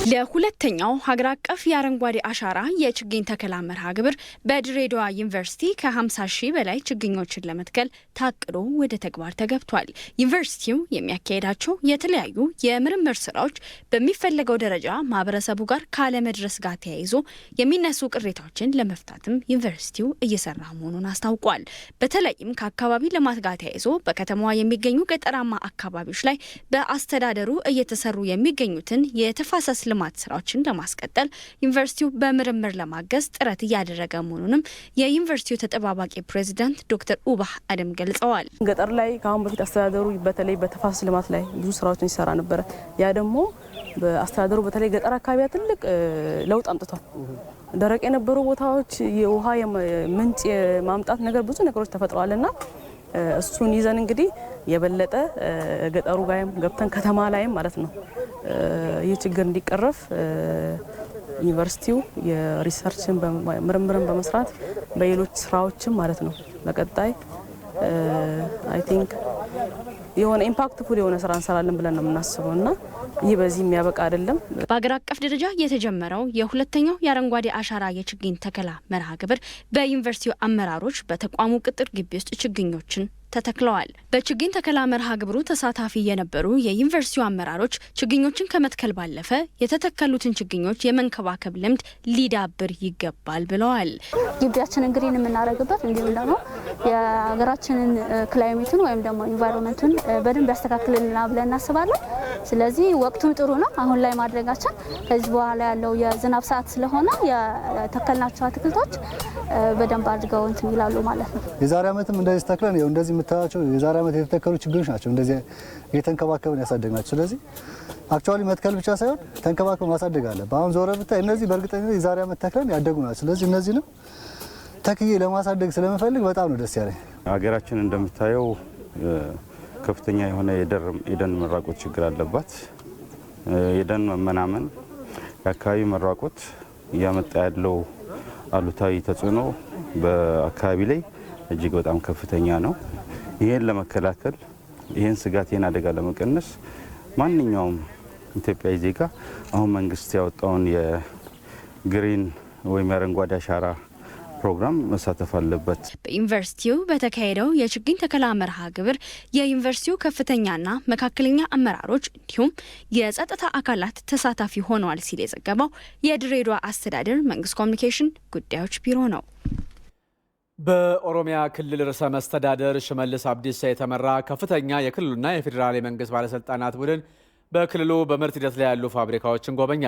[SPEAKER 9] ለሁለተኛው ሀገር አቀፍ የአረንጓዴ አሻራ የችግኝ ተከላ መርሃ ግብር በድሬዳዋ ዩኒቨርሲቲ ከ50 ሺህ በላይ ችግኞችን ለመትከል ታቅዶ ወደ ተግባር ተገብቷል። ዩኒቨርሲቲው የሚያካሄዳቸው የተለያዩ የምርምር ስራዎች በሚፈለገው ደረጃ ማህበረሰቡ ጋር ካለመድረስ ጋር ተያይዞ የሚነሱ ቅሬታዎችን ለመፍታትም ዩኒቨርሲቲው እየሰራ መሆኑን አስታውቋል። በተለይም ከአካባቢ ልማት ጋር ተያይዞ በከተማዋ የሚገኙ ገጠራማ አካባቢዎች ላይ በአስተዳደሩ እየተሰሩ የሚገኙትን የተፋሰስ ልማት ስራዎችን ለማስቀጠል ዩኒቨርሲቲው በምርምር ለማገዝ ጥረት እያደረገ መሆኑንም የዩኒቨርሲቲው ተጠባባቂ ፕሬዚዳንት ዶክተር ኡባህ አደም ገልጸዋል።
[SPEAKER 2] ገጠር ላይ ከአሁን በፊት አስተዳደሩ በተለይ በተፋሰስ ልማት ላይ ብዙ ስራዎችን ሲሰራ ነበረ። ያ ደግሞ በአስተዳደሩ በተለይ ገጠር አካባቢ ትልቅ ለውጥ አምጥቷል። ደረቅ የነበሩ ቦታዎች የውሃ ምንጭ የማምጣት ነገር ብዙ ነገሮች ተፈጥረዋልና እሱን ይዘን እንግዲህ የበለጠ ገጠሩ ጋይም ገብተን ከተማ ላይም ማለት ነው ይህ ችግር እንዲቀረፍ ዩኒቨርሲቲው የሪሰርችን ምርምርን በመስራት በሌሎች ስራዎችም ማለት ነው በቀጣይ አይ ቲንክ የሆነ ኢምፓክትፉል የሆነ ስራ እንሰራለን ብለን ነው የምናስበው እና ይህ በዚህ የሚያበቃ አይደለም።
[SPEAKER 9] በአገር አቀፍ ደረጃ የተጀመረው የሁለተኛው የአረንጓዴ አሻራ የችግኝ ተከላ መርሃ ግብር በዩኒቨርሲቲው አመራሮች በተቋሙ ቅጥር ግቢ ውስጥ ችግኞችን ተተክለዋል። በችግኝ ተከላ መርሃ ግብሩ ተሳታፊ የነበሩ የዩኒቨርሲቲው አመራሮች ችግኞችን ከመትከል ባለፈ የተተከሉትን ችግኞች የመንከባከብ ልምድ ሊዳብር ይገባል ብለዋል።
[SPEAKER 3] ግቢያችንን ግሪን የምናደርግበት እንዲሁም ደግሞ የሀገራችንን ክላይሜቱን ወይም ደግሞ ኢንቫይሮንመንቱን በደንብ ያስተካክልልናል ብለን እናስባለን። ስለዚህ ወቅቱም ጥሩ ነው አሁን ላይ ማድረጋችን። ከዚህ በኋላ ያለው የዝናብ ሰዓት ስለሆነ የተከልናቸው አትክልቶች በደንብ አድርገው እንትን ይላሉ ማለት ነው።
[SPEAKER 4] የዛሬ ዓመትም እንደዚህ ተክለን ነው እንደዚህ የምታያቸው የዛሬ ዓመት የተተከሉ ችግኞች ናቸው። እንደዚህ የተንከባከብን ያሳደግናቸው። ስለዚህ አክቹአሊ መትከል ብቻ ሳይሆን ተንከባከብ ማሳደግ አለ። በአሁን ዞረ ብታይ እነዚህ በእርግጠኝነት የዛሬ ዓመት ተክለን ያደጉ ናቸው። ስለዚህ እነዚህንም ተክዬ ለማሳደግ ስለምፈልግ በጣም ነው ደስ ያለኝ።
[SPEAKER 5] ሀገራችን እንደምታየው ከፍተኛ የሆነ የደን መራቆት ችግር አለባት። የደን መመናመን የአካባቢ መራቆት እያመጣ ያለው አሉታዊ ተጽዕኖ በአካባቢ ላይ እጅግ በጣም ከፍተኛ ነው። ይሄን ለመከላከል ይሄን ስጋት ይሄን አደጋ ለመቀነስ ማንኛውም ኢትዮጵያዊ ዜጋ አሁን መንግስት ያወጣውን የግሪን ወይም የአረንጓዴ አሻራ ፕሮግራም መሳተፍ አለበት።
[SPEAKER 9] በዩኒቨርሲቲው በተካሄደው የችግኝ ተከላ መርሃ ግብር የዩኒቨርሲቲው ከፍተኛና መካከለኛ አመራሮች እንዲሁም የጸጥታ አካላት ተሳታፊ ሆነዋል ሲል የዘገበው የድሬዳዋ አስተዳደር መንግስት ኮሚኒኬሽን ጉዳዮች ቢሮ ነው።
[SPEAKER 1] በኦሮሚያ ክልል ርዕሰ መስተዳደር ሽመልስ አብዲሳ የተመራ ከፍተኛ የክልሉና የፌዴራል የመንግስት ባለስልጣናት ቡድን በክልሉ በምርት ሂደት ላይ ያሉ ፋብሪካዎችን ጎበኘ።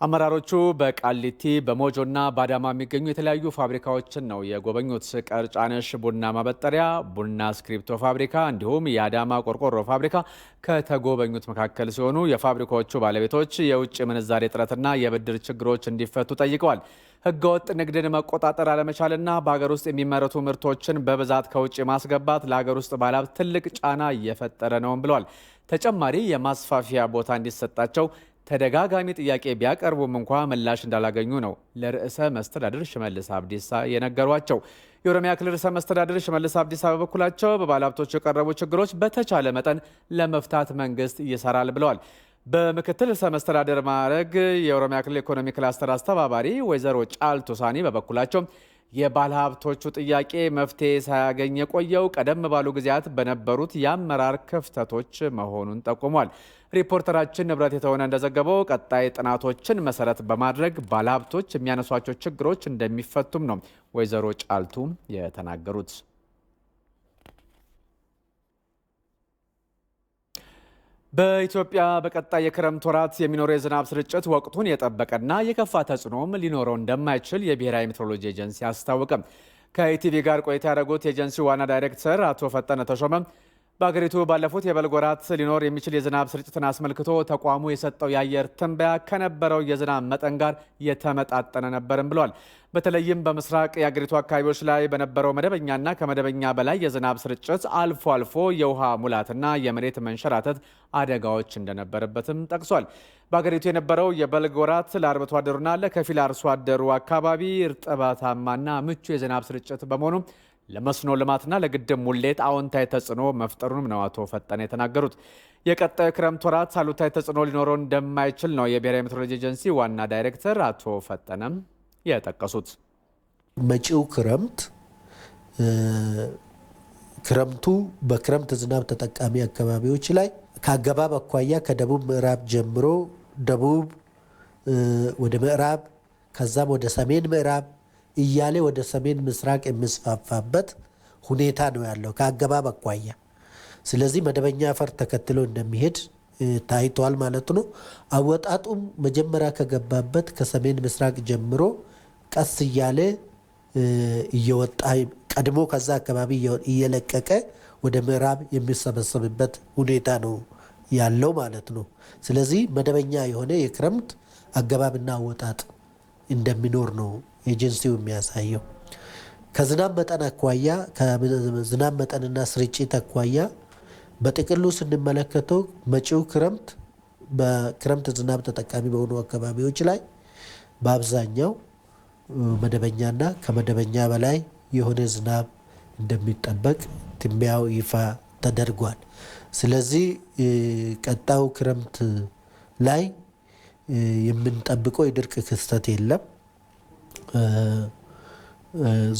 [SPEAKER 1] አመራሮቹ በቃሊቲ በሞጆና በአዳማ የሚገኙ የተለያዩ ፋብሪካዎችን ነው የጎበኙት። ቀርጫነሽ ቡና ማበጠሪያ፣ ቡና ስክሪፕቶ ፋብሪካ እንዲሁም የአዳማ ቆርቆሮ ፋብሪካ ከተጎበኙት መካከል ሲሆኑ የፋብሪካዎቹ ባለቤቶች የውጭ ምንዛሬ እጥረትና የብድር ችግሮች እንዲፈቱ ጠይቀዋል። ህገወጥ ንግድን መቆጣጠር አለመቻልና በሀገር ውስጥ የሚመረቱ ምርቶችን በብዛት ከውጭ ማስገባት ለሀገር ውስጥ ባለሀብት ትልቅ ጫና እየፈጠረ ነውም ብለዋል። ተጨማሪ የማስፋፊያ ቦታ እንዲሰጣቸው ተደጋጋሚ ጥያቄ ቢያቀርቡም እንኳ ምላሽ እንዳላገኙ ነው ለርዕሰ መስተዳድር ሽመልስ አብዲሳ የነገሯቸው። የኦሮሚያ ክልል ርዕሰ መስተዳድር ሽመልስ አብዲሳ በበኩላቸው በባለሀብቶች የቀረቡ ችግሮች በተቻለ መጠን ለመፍታት መንግስት ይሰራል ብለዋል። በምክትል ርዕሰ መስተዳድር ማዕረግ የኦሮሚያ ክልል ኢኮኖሚ ክላስተር አስተባባሪ ወይዘሮ ጫልቱ ሳኒ በበኩላቸው የባለሀብቶቹ ጥያቄ መፍትሄ ሳያገኝ የቆየው ቀደም ባሉ ጊዜያት በነበሩት የአመራር ክፍተቶች መሆኑን ጠቁሟል። ሪፖርተራችን ንብረት የተሆነ እንደዘገበው ቀጣይ ጥናቶችን መሰረት በማድረግ ባለሀብቶች የሚያነሷቸው ችግሮች እንደሚፈቱም ነው ወይዘሮ ጫልቱ የተናገሩት። በኢትዮጵያ በቀጣይ የክረምት ወራት የሚኖረው የዝናብ ስርጭት ወቅቱን የጠበቀና የከፋ ተጽዕኖም ሊኖረው እንደማይችል የብሔራዊ ሜትሮሎጂ ኤጀንሲ አስታወቀ። ከኢቲቪ ጋር ቆይታ ያደረጉት የኤጀንሲው ዋና ዳይሬክተር አቶ ፈጠነ ተሾመ በአገሪቱ ባለፉት የበልግ ወራት ሊኖር የሚችል የዝናብ ስርጭትን አስመልክቶ ተቋሙ የሰጠው የአየር ትንበያ ከነበረው የዝናብ መጠን ጋር የተመጣጠነ ነበርም ብለዋል። በተለይም በምስራቅ የአገሪቱ አካባቢዎች ላይ በነበረው መደበኛና ከመደበኛ በላይ የዝናብ ስርጭት አልፎ አልፎ የውሃ ሙላትና የመሬት መንሸራተት አደጋዎች እንደነበረበትም ጠቅሷል። በአገሪቱ የነበረው የበልግ ወራት ለአርብቶ አደሩና ለከፊል አርሶ አደሩ አካባቢ እርጥበታማና ምቹ የዝናብ ስርጭት በመሆኑ ለመስኖ ልማትና ለግድብ ሙሌት አዎንታዊ ተጽዕኖ መፍጠሩንም ነው አቶ ፈጠነ የተናገሩት። የቀጣዩ ክረምት ወራት አሉታዊ ተጽዕኖ ሊኖረው እንደማይችል ነው የብሔራዊ ሜትሮሎጂ ኤጀንሲ ዋና ዳይሬክተር አቶ ፈጠነም የጠቀሱት።
[SPEAKER 6] መጪው ክረምቱ በክረምት ዝናብ ተጠቃሚ አካባቢዎች ላይ ከአገባብ አኳያ ከደቡብ ምዕራብ ጀምሮ ደቡብ ወደ ምዕራብ ከዛም ወደ ሰሜን ምዕራብ እያለ ወደ ሰሜን ምስራቅ የሚስፋፋበት ሁኔታ ነው ያለው ከአገባብ አኳያ። ስለዚህ መደበኛ አፈር ተከትሎ እንደሚሄድ ታይቷል ማለት ነው። አወጣጡም መጀመሪያ ከገባበት ከሰሜን ምስራቅ ጀምሮ ቀስ እያለ እየወጣ ቀድሞ ከዛ አካባቢ እየለቀቀ ወደ ምዕራብ የሚሰበሰብበት ሁኔታ ነው ያለው ማለት ነው። ስለዚህ መደበኛ የሆነ የክረምት አገባብና አወጣጥ እንደሚኖር ነው ኤጀንሲው የሚያሳየው። ከዝናብ መጠን አኳያ ከዝናብ መጠንና ስርጭት አኳያ በጥቅሉ ስንመለከተው መጪው ክረምት በክረምት ዝናብ ተጠቃሚ በሆኑ አካባቢዎች ላይ በአብዛኛው መደበኛና ከመደበኛ በላይ የሆነ ዝናብ እንደሚጠበቅ ትንበያው ይፋ ተደርጓል። ስለዚህ ቀጣዩ ክረምት ላይ የምንጠብቀው የድርቅ ክስተት የለም።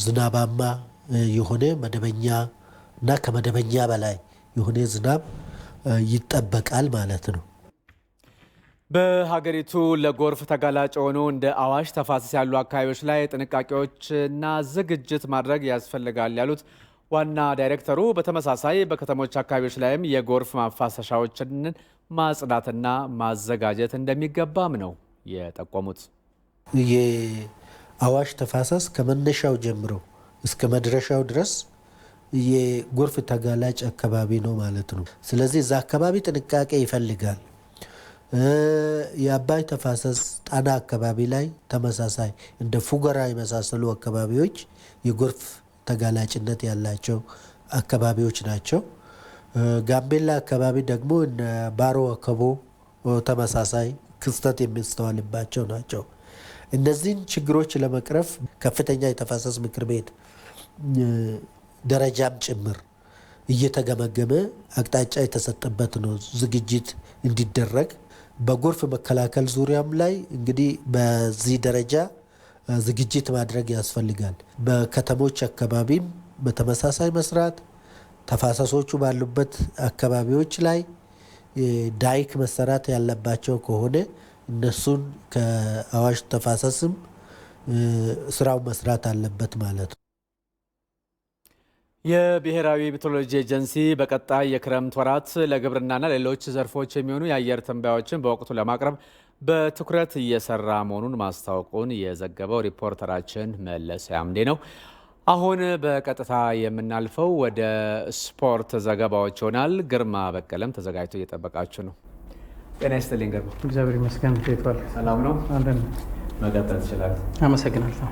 [SPEAKER 6] ዝናባማ የሆነ መደበኛ እና ከመደበኛ በላይ የሆነ ዝናብ ይጠበቃል ማለት ነው።
[SPEAKER 1] በሀገሪቱ ለጎርፍ ተጋላጭ የሆኑ እንደ አዋሽ ተፋሰስ ያሉ አካባቢዎች ላይ ጥንቃቄዎችና ዝግጅት ማድረግ ያስፈልጋል ያሉት ዋና ዳይሬክተሩ በተመሳሳይ በከተሞች አካባቢዎች ላይም የጎርፍ ማፋሰሻዎችን ማጽዳትና ማዘጋጀት እንደሚገባም ነው የጠቆሙት።
[SPEAKER 6] የአዋሽ ተፋሰስ ከመነሻው ጀምሮ እስከ መድረሻው ድረስ የጎርፍ ተጋላጭ አካባቢ ነው ማለት ነው። ስለዚህ እዛ አካባቢ ጥንቃቄ ይፈልጋል። የአባይ ተፋሰስ ጣና አካባቢ ላይ ተመሳሳይ እንደ ፉገራ የመሳሰሉ አካባቢዎች የጎርፍ ተጋላጭነት ያላቸው አካባቢዎች ናቸው። ጋምቤላ አካባቢ ደግሞ ባሮ አከቦ ተመሳሳይ ክስተት የሚስተዋልባቸው ናቸው። እነዚህን ችግሮች ለመቅረፍ ከፍተኛ የተፋሰስ ምክር ቤት ደረጃም ጭምር እየተገመገመ አቅጣጫ የተሰጠበት ነው ዝግጅት እንዲደረግ። በጎርፍ መከላከል ዙሪያም ላይ እንግዲህ በዚህ ደረጃ ዝግጅት ማድረግ ያስፈልጋል። በከተሞች አካባቢም በተመሳሳይ መስራት፣ ተፋሰሶቹ ባሉበት አካባቢዎች ላይ ዳይክ መሰራት ያለባቸው ከሆነ እነሱን ከአዋሽ ተፋሰስም ስራው መስራት አለበት ማለት ነው።
[SPEAKER 1] የብሔራዊ ሜትሮሎጂ ኤጀንሲ በቀጣይ የክረምት ወራት ለግብርናና ሌሎች ዘርፎች የሚሆኑ የአየር ትንበያዎችን በወቅቱ ለማቅረብ በትኩረት እየሰራ መሆኑን ማስታወቁን የዘገበው ሪፖርተራችን መለስ ያምዴ ነው። አሁን በቀጥታ የምናልፈው ወደ ስፖርት ዘገባዎች ይሆናል። ግርማ በቀለም ተዘጋጅቶ እየጠበቃችሁ ነው። ጤና ይስጥልኝ ግርማ።
[SPEAKER 7] እግዚአብሔር ይመስገን። ሰላም
[SPEAKER 1] ነው?
[SPEAKER 7] አለን።
[SPEAKER 1] መቀጠል ትችላለህ።
[SPEAKER 7] አመሰግናለሁ።